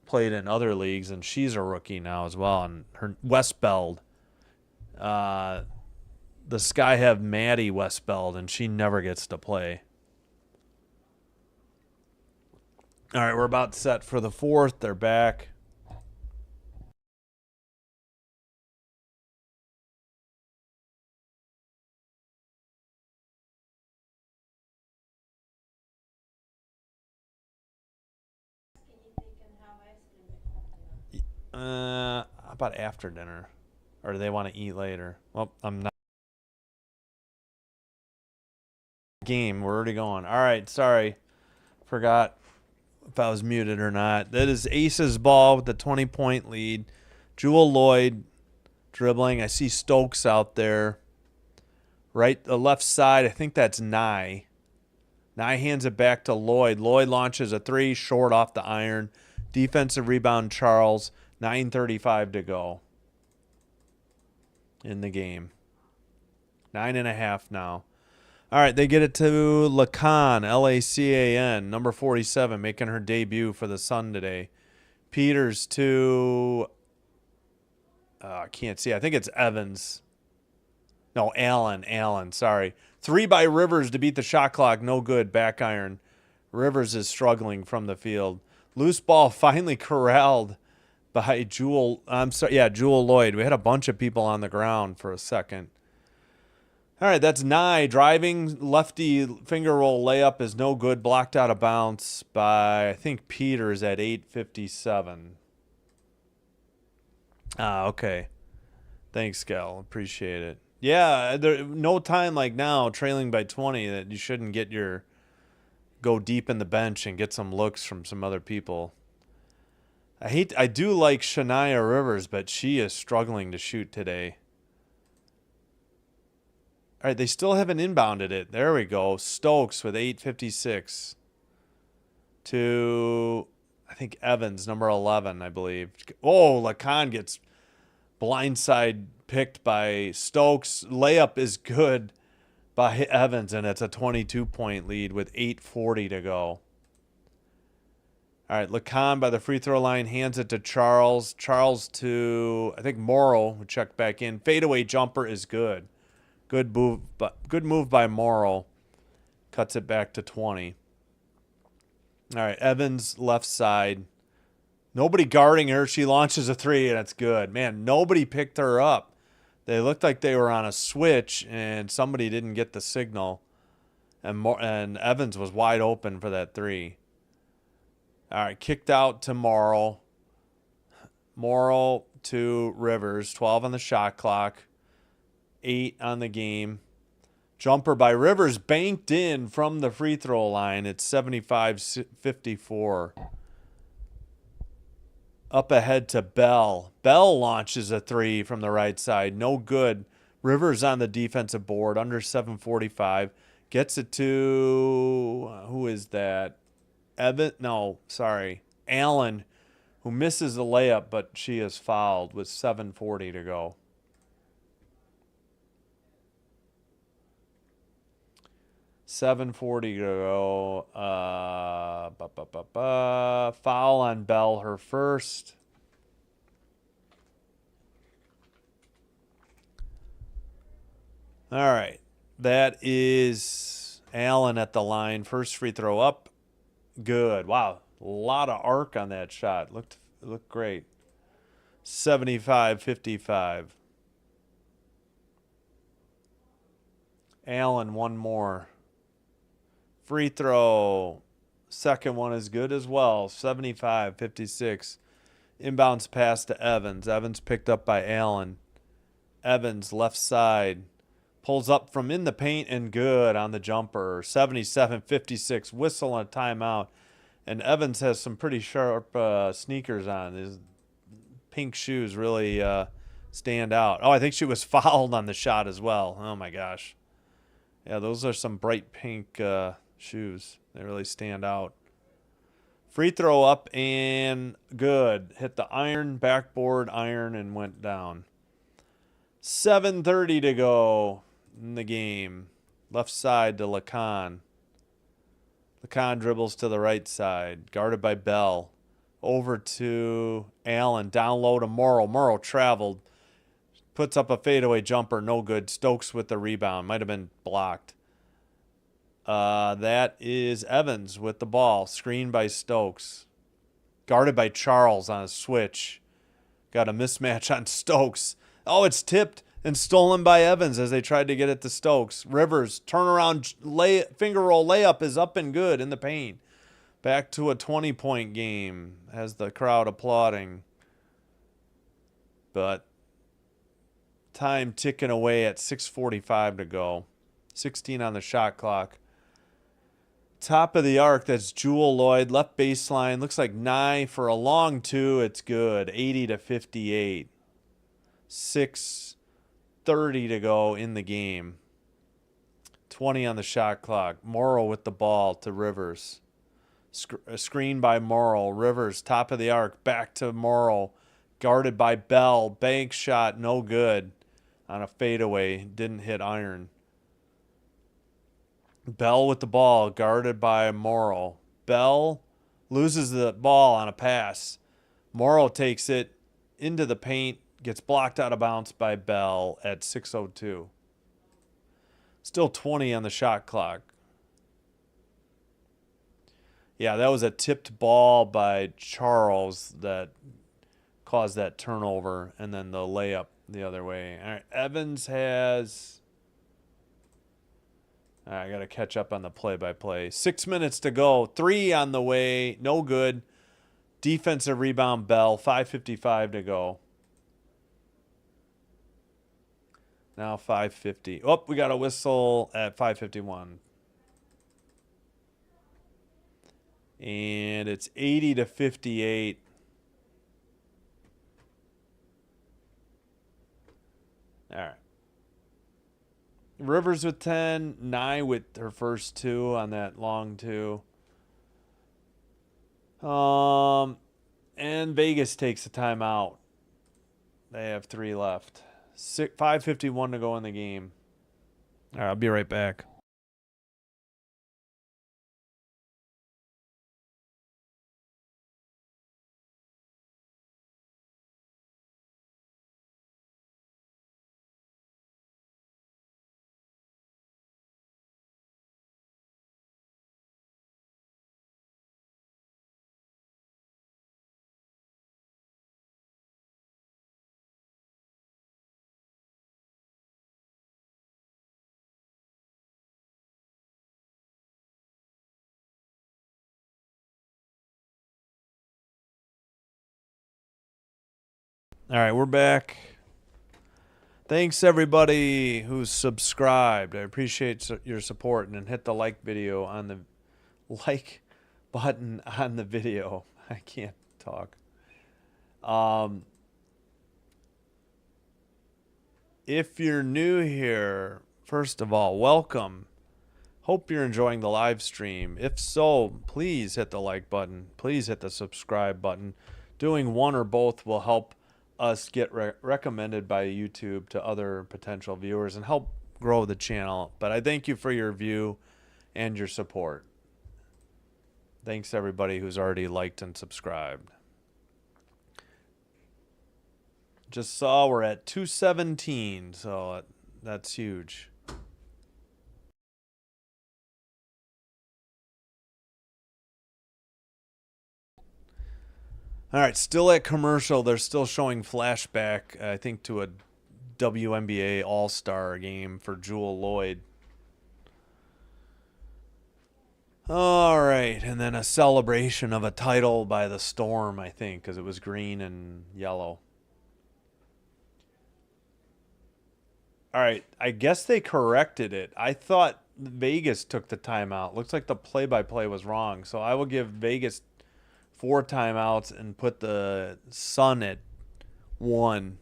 played in other leagues, and she's a rookie now as well. And her Westbeld, the Sky have Maddie Westbeld, and she never gets to play. All right, we're about set for the fourth. They're back. How about after dinner? Or do they want to eat later? Well, I'm not. Game, we're already going. All right, sorry. Forgot if I was muted or not. That is Aces ball with the 20-point lead. Jewel Lloyd dribbling. I see Stokes out there. Right, the left side, I think that's Nye. Nye hands it back to Lloyd. Lloyd launches a 3, short off the iron. Defensive rebound, Charles. 9:35 to go in the game. 9.5 now. All right, they get it to Lacan, Lacan, number 47, making her debut for the Sun today. Peters to, I can't see. I think it's Evans. No, Allen, sorry. 3 by Rivers to beat the shot clock. No good, back iron. Rivers is struggling from the field. Loose ball finally corralled by Jewel Lloyd. We had a bunch of people on the ground for a second. All right, that's Nye. Driving lefty finger roll layup is no good. Blocked out of bounds by, I think, Peters at 8:57. Ah, okay. Thanks, Gal. Appreciate it. Yeah, there no time like now, trailing by 20, that you shouldn't go deep in the bench and get some looks from some other people. I do like Shania Rivers, but she is struggling to shoot today. All right, they still haven't inbounded it. There we go. Stokes with 8:56 to, I think, Evans, number 11, I believe. Oh, Lacan gets blindside picked by Stokes. Layup is good by Evans, and it's a 22-point lead with 8:40 to go. All right, Lacan by the free throw line hands it to Charles. Charles to, I think, Morrow, who checked back in. Fadeaway jumper is good. Good move by Morrow. Cuts it back to 20. All right, Evans left side. Nobody guarding her. She launches a three, and it's good. Man, nobody picked her up. They looked like they were on a switch, and somebody didn't get the signal. And Evans was wide open for that three. All right, kicked out to Morrow. Morrow to Rivers. 12 on the shot clock. 8 on the game. Jumper by Rivers banked in from the free throw line. It's 75-54. Up ahead to Bell. Bell launches a three from the right side. No good. Rivers on the defensive board. Under 7:45. Gets it to, who is that? Allen, who misses the layup, but she is fouled with 7:40 to go. $7:40 to go. Foul on Bell, her first. All right. That is Allen at the line. First free throw up. Good. Wow. A lot of arc on that shot. Looked great. 75-55. Allen, one more. Free throw. Second one is good as well. 75-56. Inbounds pass to Evans. Evans picked up by Allen. Evans, left side. Pulls up from in the paint and good on the jumper. 77-56. Whistle on a timeout. And Evans has some pretty sharp sneakers on. His pink shoes really stand out. Oh, I think she was fouled on the shot as well. Oh, my gosh. Yeah, those are some bright pink shoes. They really stand out. Free throw up and good. Hit the iron, backboard iron, and went down. 7:30 to go in the game. Left side to Lacan. Lacan dribbles to the right side. Guarded by Bell. Over to Allen. Down low to Morrow. Morrow traveled. Puts up a fadeaway jumper. No good. Stokes with the rebound. Might have been blocked. That is Evans with the ball. Screened by Stokes. Guarded by Charles on a switch. Got a mismatch on Stokes. Oh, it's tipped and stolen by Evans as they tried to get it to Stokes. Rivers, turnaround, finger roll layup is up and good in the paint. Back to a 20-point game. Has the crowd applauding. But time ticking away at 6:45 to go. 16 on the shot clock. Top of the arc, that's Jewel Lloyd. Left baseline. Looks like Nye for a long two. It's good. 80-58. 6:30 to go in the game. 20 on the shot clock. Morrow with the ball to Rivers. Screen by Morrow. Rivers, top of the arc. Back to Morrow. Guarded by Bell. Bank shot, no good. On a fadeaway. Didn't hit iron. Bell with the ball, guarded by Morrow. Bell loses the ball on a pass. Morrow takes it into the paint, gets blocked out of bounds by Bell at 6:02. Still 20 on the shot clock. Yeah, that was a tipped ball by Charles that caused that turnover, and then the layup the other way. All right, Evans has I got to catch up on the play-by-play. 6 minutes to go. 3 on the way. No good. Defensive rebound, Bell. 5:55 to go. Now 5:50. Oh, we got a whistle at 5:51. And it's 80 to 58. All right. Rivers with 10. Nye with her first 2 on that long 2. And Vegas takes a timeout. They have 3 left. 5:51 to go in the game. All right, I'll be right back. All right, we're back. Thanks everybody who's subscribed. I appreciate your support, and hit the like video on the like button on the video. I can't talk. If you're new here, first of all, welcome. Hope you're enjoying the live stream. If so, please hit the like button. Please hit the subscribe button. Doing one or both will help us get recommended by YouTube to other potential viewers and help grow the channel. But I thank you for your view and your support. Thanks everybody who's already liked and subscribed. Just saw we're at 217, so that's huge. All right, still at commercial. They're still showing flashback, I think, to a WNBA All-Star game for Jewel Lloyd. All right, and then a celebration of a title by the Storm, I think, because it was green and yellow. All right, I guess they corrected it. I thought Vegas took the timeout. Looks like the play-by-play was wrong, so I will give Vegas 4 timeouts and put the Sun at 1.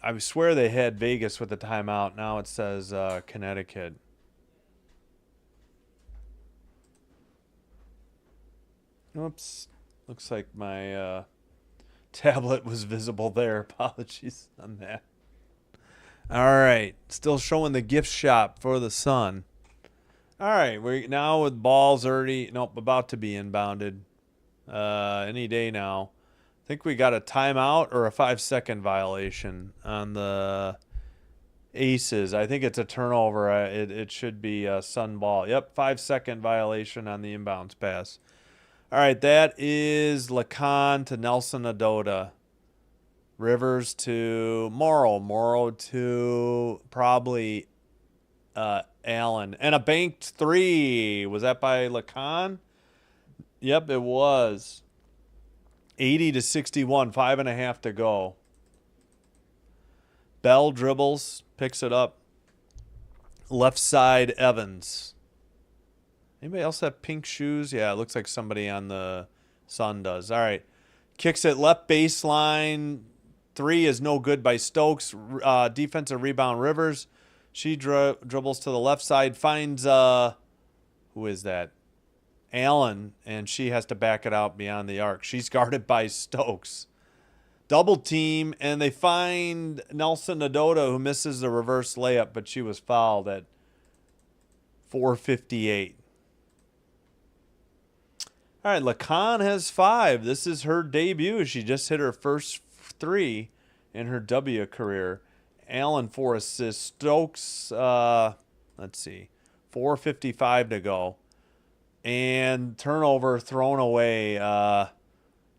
I swear they had Vegas with the timeout. Now it says Connecticut. Oops. Looks like my tablet was visible there. Apologies on that. All right. Still showing the gift shop for the Sun. All right. We're now with balls already. Nope, about to be inbounded. Any day now. I think we got a timeout or a 5-second violation on the Aces. I think it's a turnover. It should be a Sun ball. Yep, 5-second violation on the inbounds pass. All right, that is Lacan to Nelson-Ododa. Rivers to Morrow. Morrow to probably Allen. And a banked 3. Was that by Lacan? Yep, it was. 80 to 61, 5.5 to go. Bell dribbles, picks it up. Left side, Evans. Anybody else have pink shoes? Yeah, it looks like somebody on the Sun does. All right. Kicks it left baseline. 3 is no good by Stokes. Defensive rebound, Rivers. She dribbles to the left side, finds, who is that? Allen, and she has to back it out beyond the arc. She's guarded by Stokes. Double team, and they find Nelson-Ododa, who misses the reverse layup, but she was fouled at 4:58. All right, Lacan has 5. This is her debut. She just hit her first 3 in her W career. Allen 4 assists. Stokes, let's see, 4:55 to go. And turnover thrown away.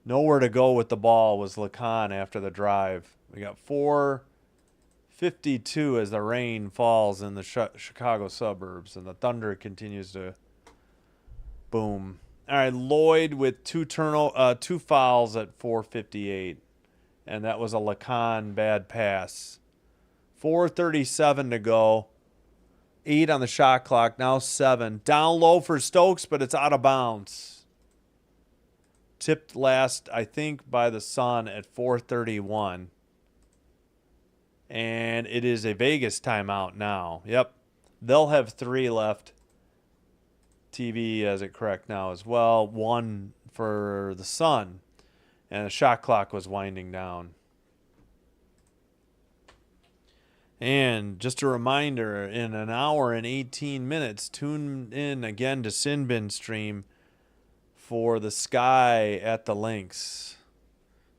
Nowhere to go with the ball was Lacan after the drive. We got 4 52 as the rain falls in the Chicago suburbs and the thunder continues to boom. All right, Lloyd with two fouls at 4:58, and that was a Lacan bad pass. 4:37 to go. 8 on the shot clock, now 7. Down low for Stokes, but it's out of bounds. Tipped last, I think, by the Sun at 4:31. And it is a Vegas timeout now. Yep. They'll have 3 left. TV has it correct now as well. 1 for the Sun. And the shot clock was winding down. And just a reminder, in an hour and 18 minutes, tune in again to Sinbin Stream for the Sky at the Links.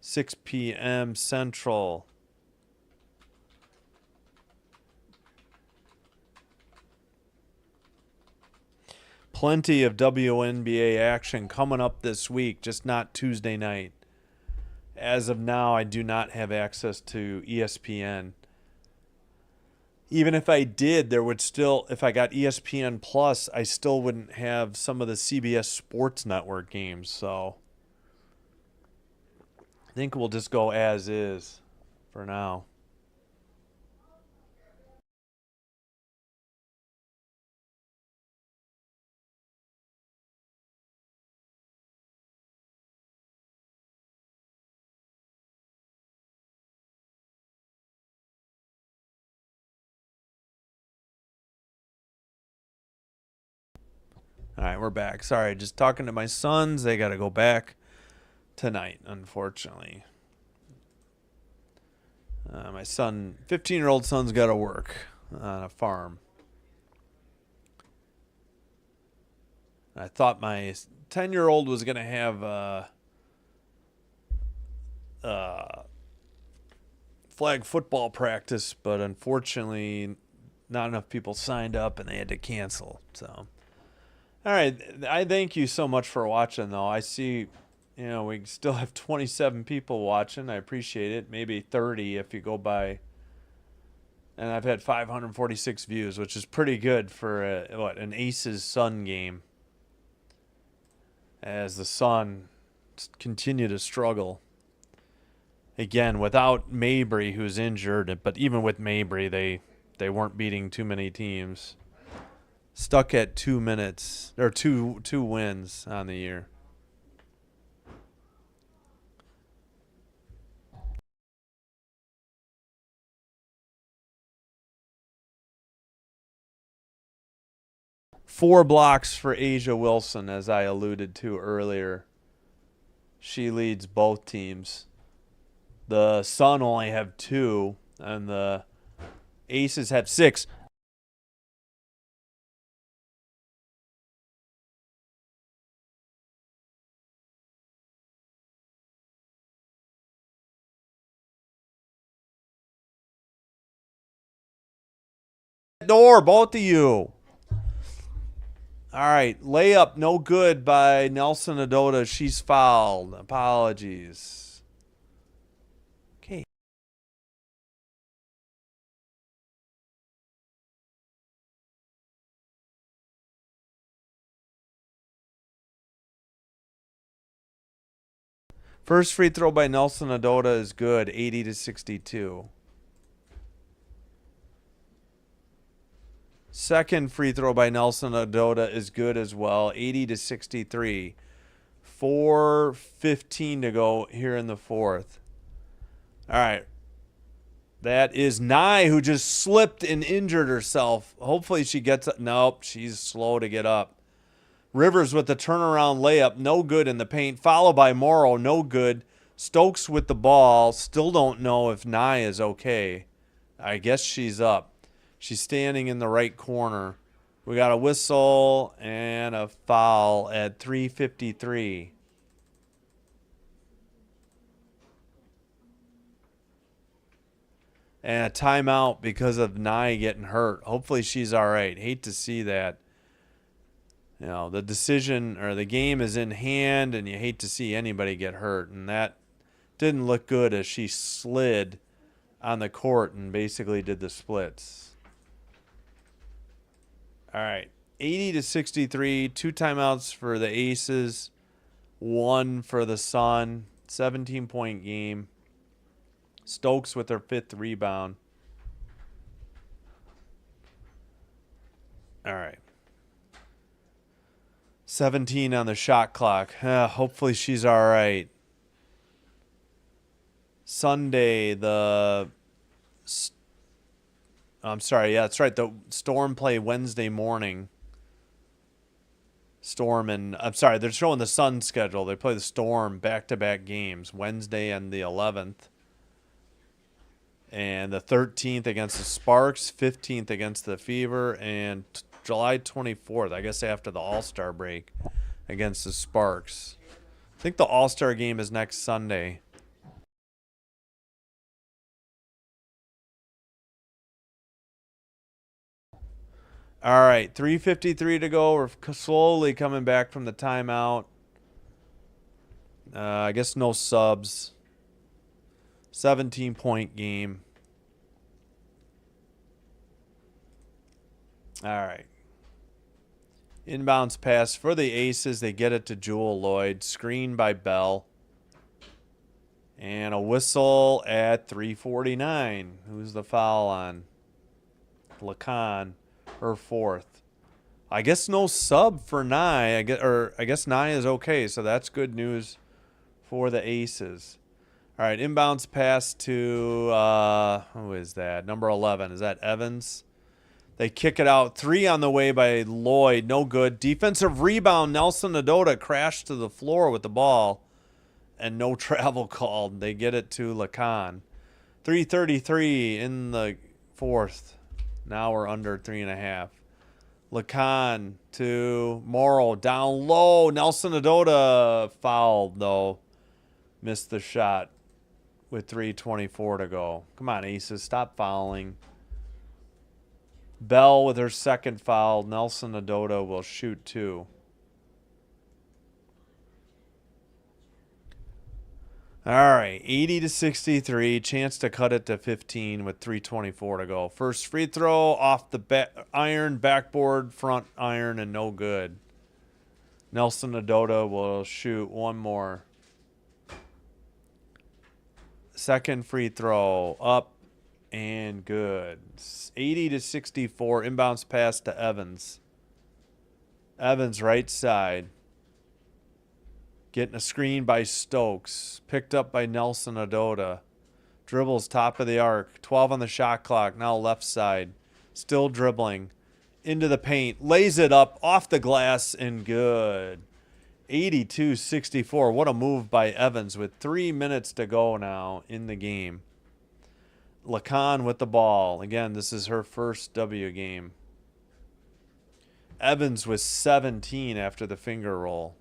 6 p.m. Central. Plenty of WNBA action coming up this week, just not Tuesday night. As of now, I do not have access to ESPN. Even if I did, there would still, if I got ESPN Plus, I still wouldn't have some of the CBS Sports Network games. So I think we'll just go as is for now. All right, we're back. Sorry, just talking to my sons. They got to go back tonight, unfortunately. My son, 15-year-old son's got to work on a farm. I thought my 10-year-old was going to have flag football practice, but unfortunately, not enough people signed up and they had to cancel. So. All right, I thank you so much for watching, though. I see, we still have 27 people watching. I appreciate it. Maybe 30 if you go by. And I've had 546 views, which is pretty good for an Aces Sun game. As the Sun continue to struggle. Again, without Mabry, who's injured, but even with Mabry, they weren't beating too many teams. Stuck at 2 minutes, or two wins on the year. Four blocks for Asia Wilson, as I alluded to earlier. She leads both teams. The Sun only have 2, and the Aces have 6. Door, both of you. All right, layup no good by Nelson-Ododa. She's fouled. Apologies. Okay. First free throw by Nelson-Ododa is good, 80-62. Second free throw by Nelson-Ododa is good as well, 80-63. 4:15 to go here in the fourth. All right. That is Nye, who just slipped and injured herself. Hopefully she gets up. Nope, she's slow to get up. Rivers with the turnaround layup, no good in the paint. Followed by Morrow, no good. Stokes with the ball. Still don't know if Nye is okay. I guess she's up. She's standing in the right corner. We got a whistle and a foul at 3:53. And a timeout because of Nye getting hurt. Hopefully she's all right. Hate to see that. The decision or the game is in hand, and you hate to see anybody get hurt. And that didn't look good as she slid on the court and basically did the splits. All right. 80-63, 2 timeouts for the Aces, 1 for the Sun, 17-point game. Stokes with their 5th rebound. All right. 17 on the shot clock. Hopefully she's all right. Sunday, I'm sorry. Yeah, that's right. The Storm play Wednesday morning. Storm and I'm sorry, they're showing the Sun schedule. They play the Storm back-to-back games, Wednesday and the 11th. And the 13th against the Sparks, 15th against the Fever, and July 24th, I guess after the All-Star break, against the Sparks. I think the All-Star game is next Sunday. All right, 3:53 to go. We're slowly coming back from the timeout. I guess no subs. 17-point game. All right. Inbounds pass for the Aces. They get it to Jewel Lloyd. Screen by Bell. And a whistle at 3:49. Who's the foul on? Lacan, her 4th. I guess no sub for Nye. I guess Nye is okay, so that's good news for the Aces. All right, inbounds pass to who is that? Number 11. Is that Evans? They kick it out. 3 on the way by Lloyd. No good. Defensive rebound. Nelson-Ododa crashed to the floor with the ball. And no travel called. They get it to Lacan. 3:33 in the 4th. Now we're under 3.5. Lacan to Morrow. Down low. Nelson-Ododa fouled, though. Missed the shot with 3:24 to go. Come on, Aces. Stop fouling. Bell with her 2nd foul. Nelson-Ododa will shoot 2. All right, 80-63. Chance to cut it to 15 with 3:24 to go. First free throw off the iron, backboard, front iron, and no good. Nelson-Ododa will shoot 1 more. Second free throw up and good. 80-64. Inbounds pass to Evans. Evans right side. Getting a screen by Stokes. Picked up by Nelson-Ododa. Dribbles top of the arc. 12 on the shot clock. Now left side. Still dribbling. Into the paint. Lays it up off the glass and good. 82-64. What a move by Evans with 3 minutes to go now in the game. Lacan with the ball. Again, this is her first W game. Evans with 17 after the finger roll.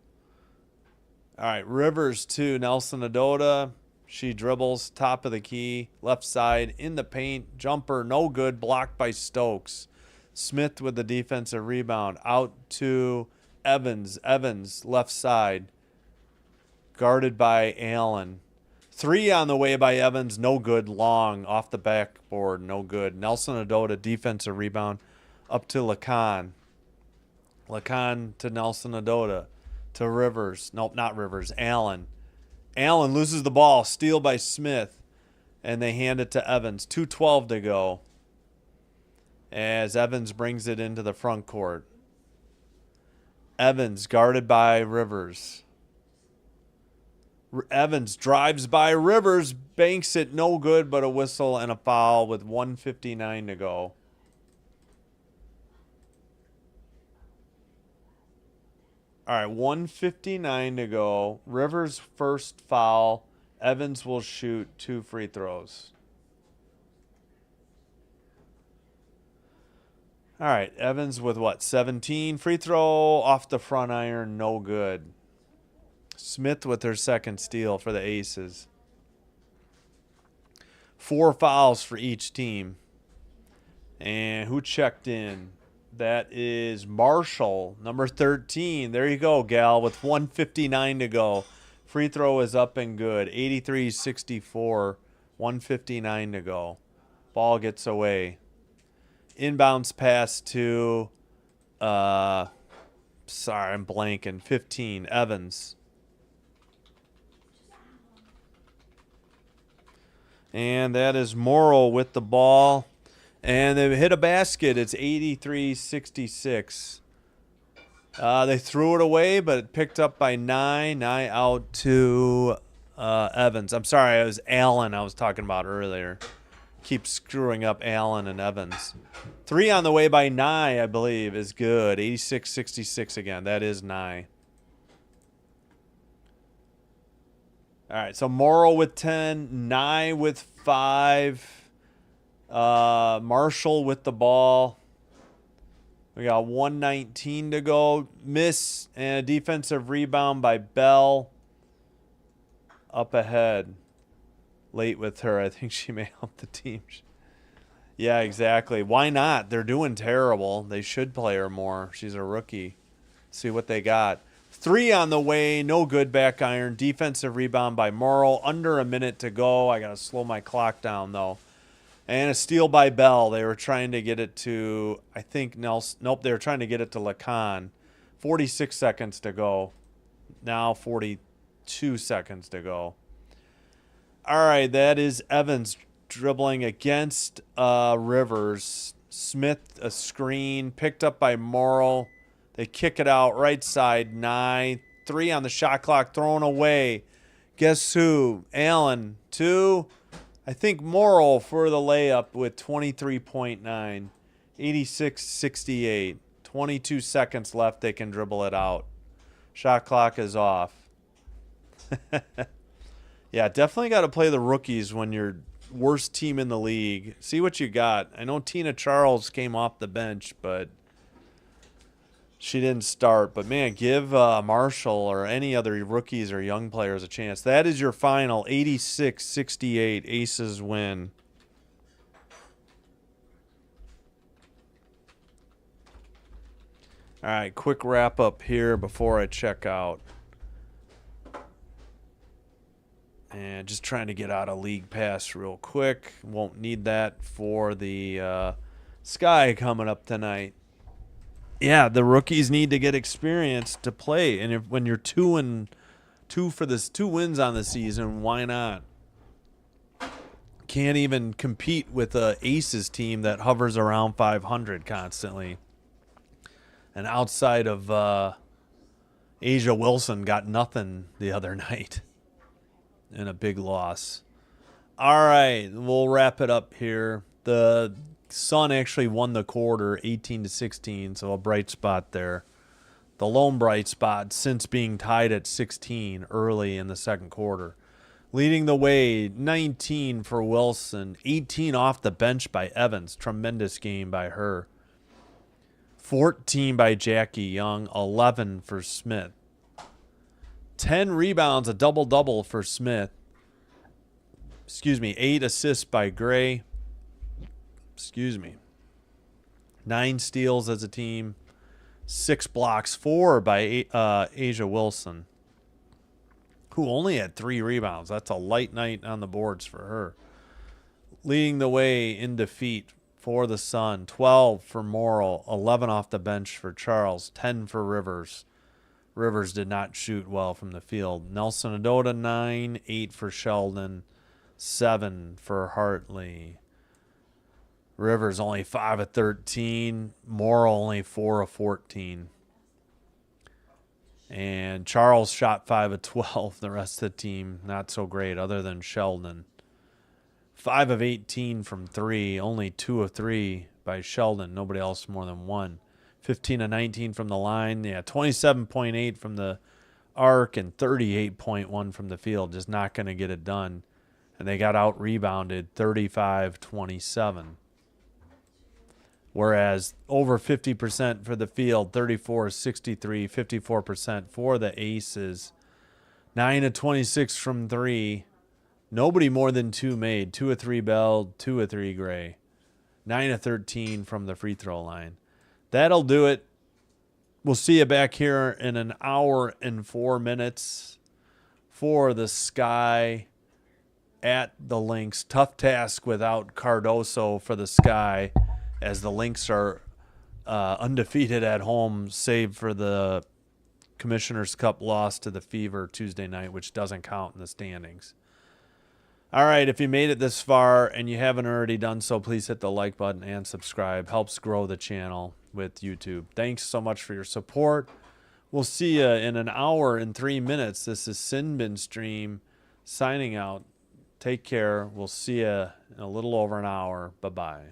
All right, Rivers to Nelson-Ododa. She dribbles, top of the key, left side, in the paint. Jumper, no good, blocked by Stokes. Smith with the defensive rebound. Out to Evans. Evans, left side. Guarded by Allen. 3 on the way by Evans, no good. Long, off the backboard, no good. Nelson-Ododa, defensive rebound. Up to Lacan. Lacan to Nelson-Ododa. To Rivers. Nope, not Rivers. Allen. Allen loses the ball. Steal by Smith. And they hand it to Evans. 2:12 to go. As Evans brings it into the front court. Evans guarded by Rivers. Evans drives by Rivers. Banks it. No good, but a whistle and a foul with 1:59 to go. All right, 1:59 to go. Rivers' first foul. Evans will shoot 2 free throws. All right, Evans with what? 17. Free throw off the front iron, no good. Smith with her second steal for the Aces. 4 fouls for each team. And who checked in? That is Marshall, number 13. There you go, gal, with 1:59 to go. Free throw is up and good. 83-64 1:59 to go. Ball gets away. Inbounds pass to, sorry, I'm blanking. 15, Evans. And that is Morrow with the ball. And they hit a basket. It's 83-66. They threw it away, but picked up by 9. 9 out to Evans. I'm sorry, it was Allen I was talking about earlier. Keep screwing up Allen and Evans. 3 on the way by Nye, I believe, is good. 86-66 again. That is Nye. All right, so Morrow with 10, Nye with 5, Marshall with the ball. We got 1:19 to go. Miss and a defensive rebound by Bell. Up ahead. Late with her. I think she may help the team. Yeah, exactly. Why not? They're doing terrible. They should play her more. She's a rookie. See what they got. 3 on the way. No good, back iron. Defensive rebound by Morrow. Under a minute to go. I got to slow my clock down, though. And a steal by Bell. They were trying to get it to, I think, Nelson. Nope, they were trying to get it to Lacan. 46 seconds to go. Now 42 seconds to go. All right, that is Evans dribbling against Rivers. Smith, a screen, picked up by Morrow. They kick it out, right side, Nye. 3 on the shot clock, thrown away. Guess who? Allen, 2. I think Morrow for the layup with 23.9. 86-68. 22 seconds left. They can dribble it out. Shot clock is off. Yeah, definitely got to play the rookies when you're worst team in the league. See what you got. I know Tina Charles came off the bench, but she didn't start. But, man, give Marshall or any other rookies or young players a chance. That is your final, 86-68. Aces win. All right, quick wrap-up here before I check out. And just trying to get out of League Pass real quick. Won't need that for the Sky coming up tonight. Yeah, the rookies need to get experience to play, and when you're 2-2 for this 2 wins on the season, why not? Can't even compete with a Aces team that hovers around 500 constantly. And outside of Asia Wilson, got nothing the other night in a big loss. All right, we'll wrap it up here. The Sun actually won the quarter 18-16, so a bright spot there. The lone bright spot since being tied at 16 early in the second quarter. Leading the way, 19 for Wilson, 18 off the bench by Evans. Tremendous game by her. 14 by Jackie Young, 11 for Smith. 10 rebounds, a double-double for Smith. 8 assists by Gray. 9 steals as a team. 6 blocks, 4 by Asia Wilson, who only had 3 rebounds. That's a light night on the boards for her. Leading the way in defeat for the Sun, 12 for Morrow, 11 off the bench for Charles, 10 for Rivers. Rivers did not shoot well from the field. Nelson-Ododa, 9, 8 for Sheldon, 7 for Hartley. Rivers only 5 of 13. Morrow only 4 of 14. And Charles shot 5 of 12. The rest of the team not so great other than Sheldon. 5 of 18 from 3. Only 2 of 3 by Sheldon. Nobody else more than 1. 15 of 19 from the line. Yeah, 27.8 from the arc and 38.1 from the field. Just not going to get it done. And they got out-rebounded 35-27. Whereas over 50% for the field, 34-63, 54% for the Aces. 9 of 26 from 3. Nobody more than 2 made. 2 of 3 Bell, 2 of 3 Gray. 9 of 13 from the free throw line. That'll do it. We'll see you back here in an hour and 4 minutes for the Sky at the Lynx. Tough task without Cardoso for the Sky, as the Lynx are undefeated at home, save for the Commissioner's Cup loss to the Fever Tuesday night, which doesn't count in the standings. All right, if you made it this far and you haven't already done so, please hit the like button and subscribe. Helps grow the channel with YouTube. Thanks so much for your support. We'll see you in an hour and 3 minutes. This is Sinbin Stream signing out. Take care. We'll see you in a little over an hour. Bye-bye.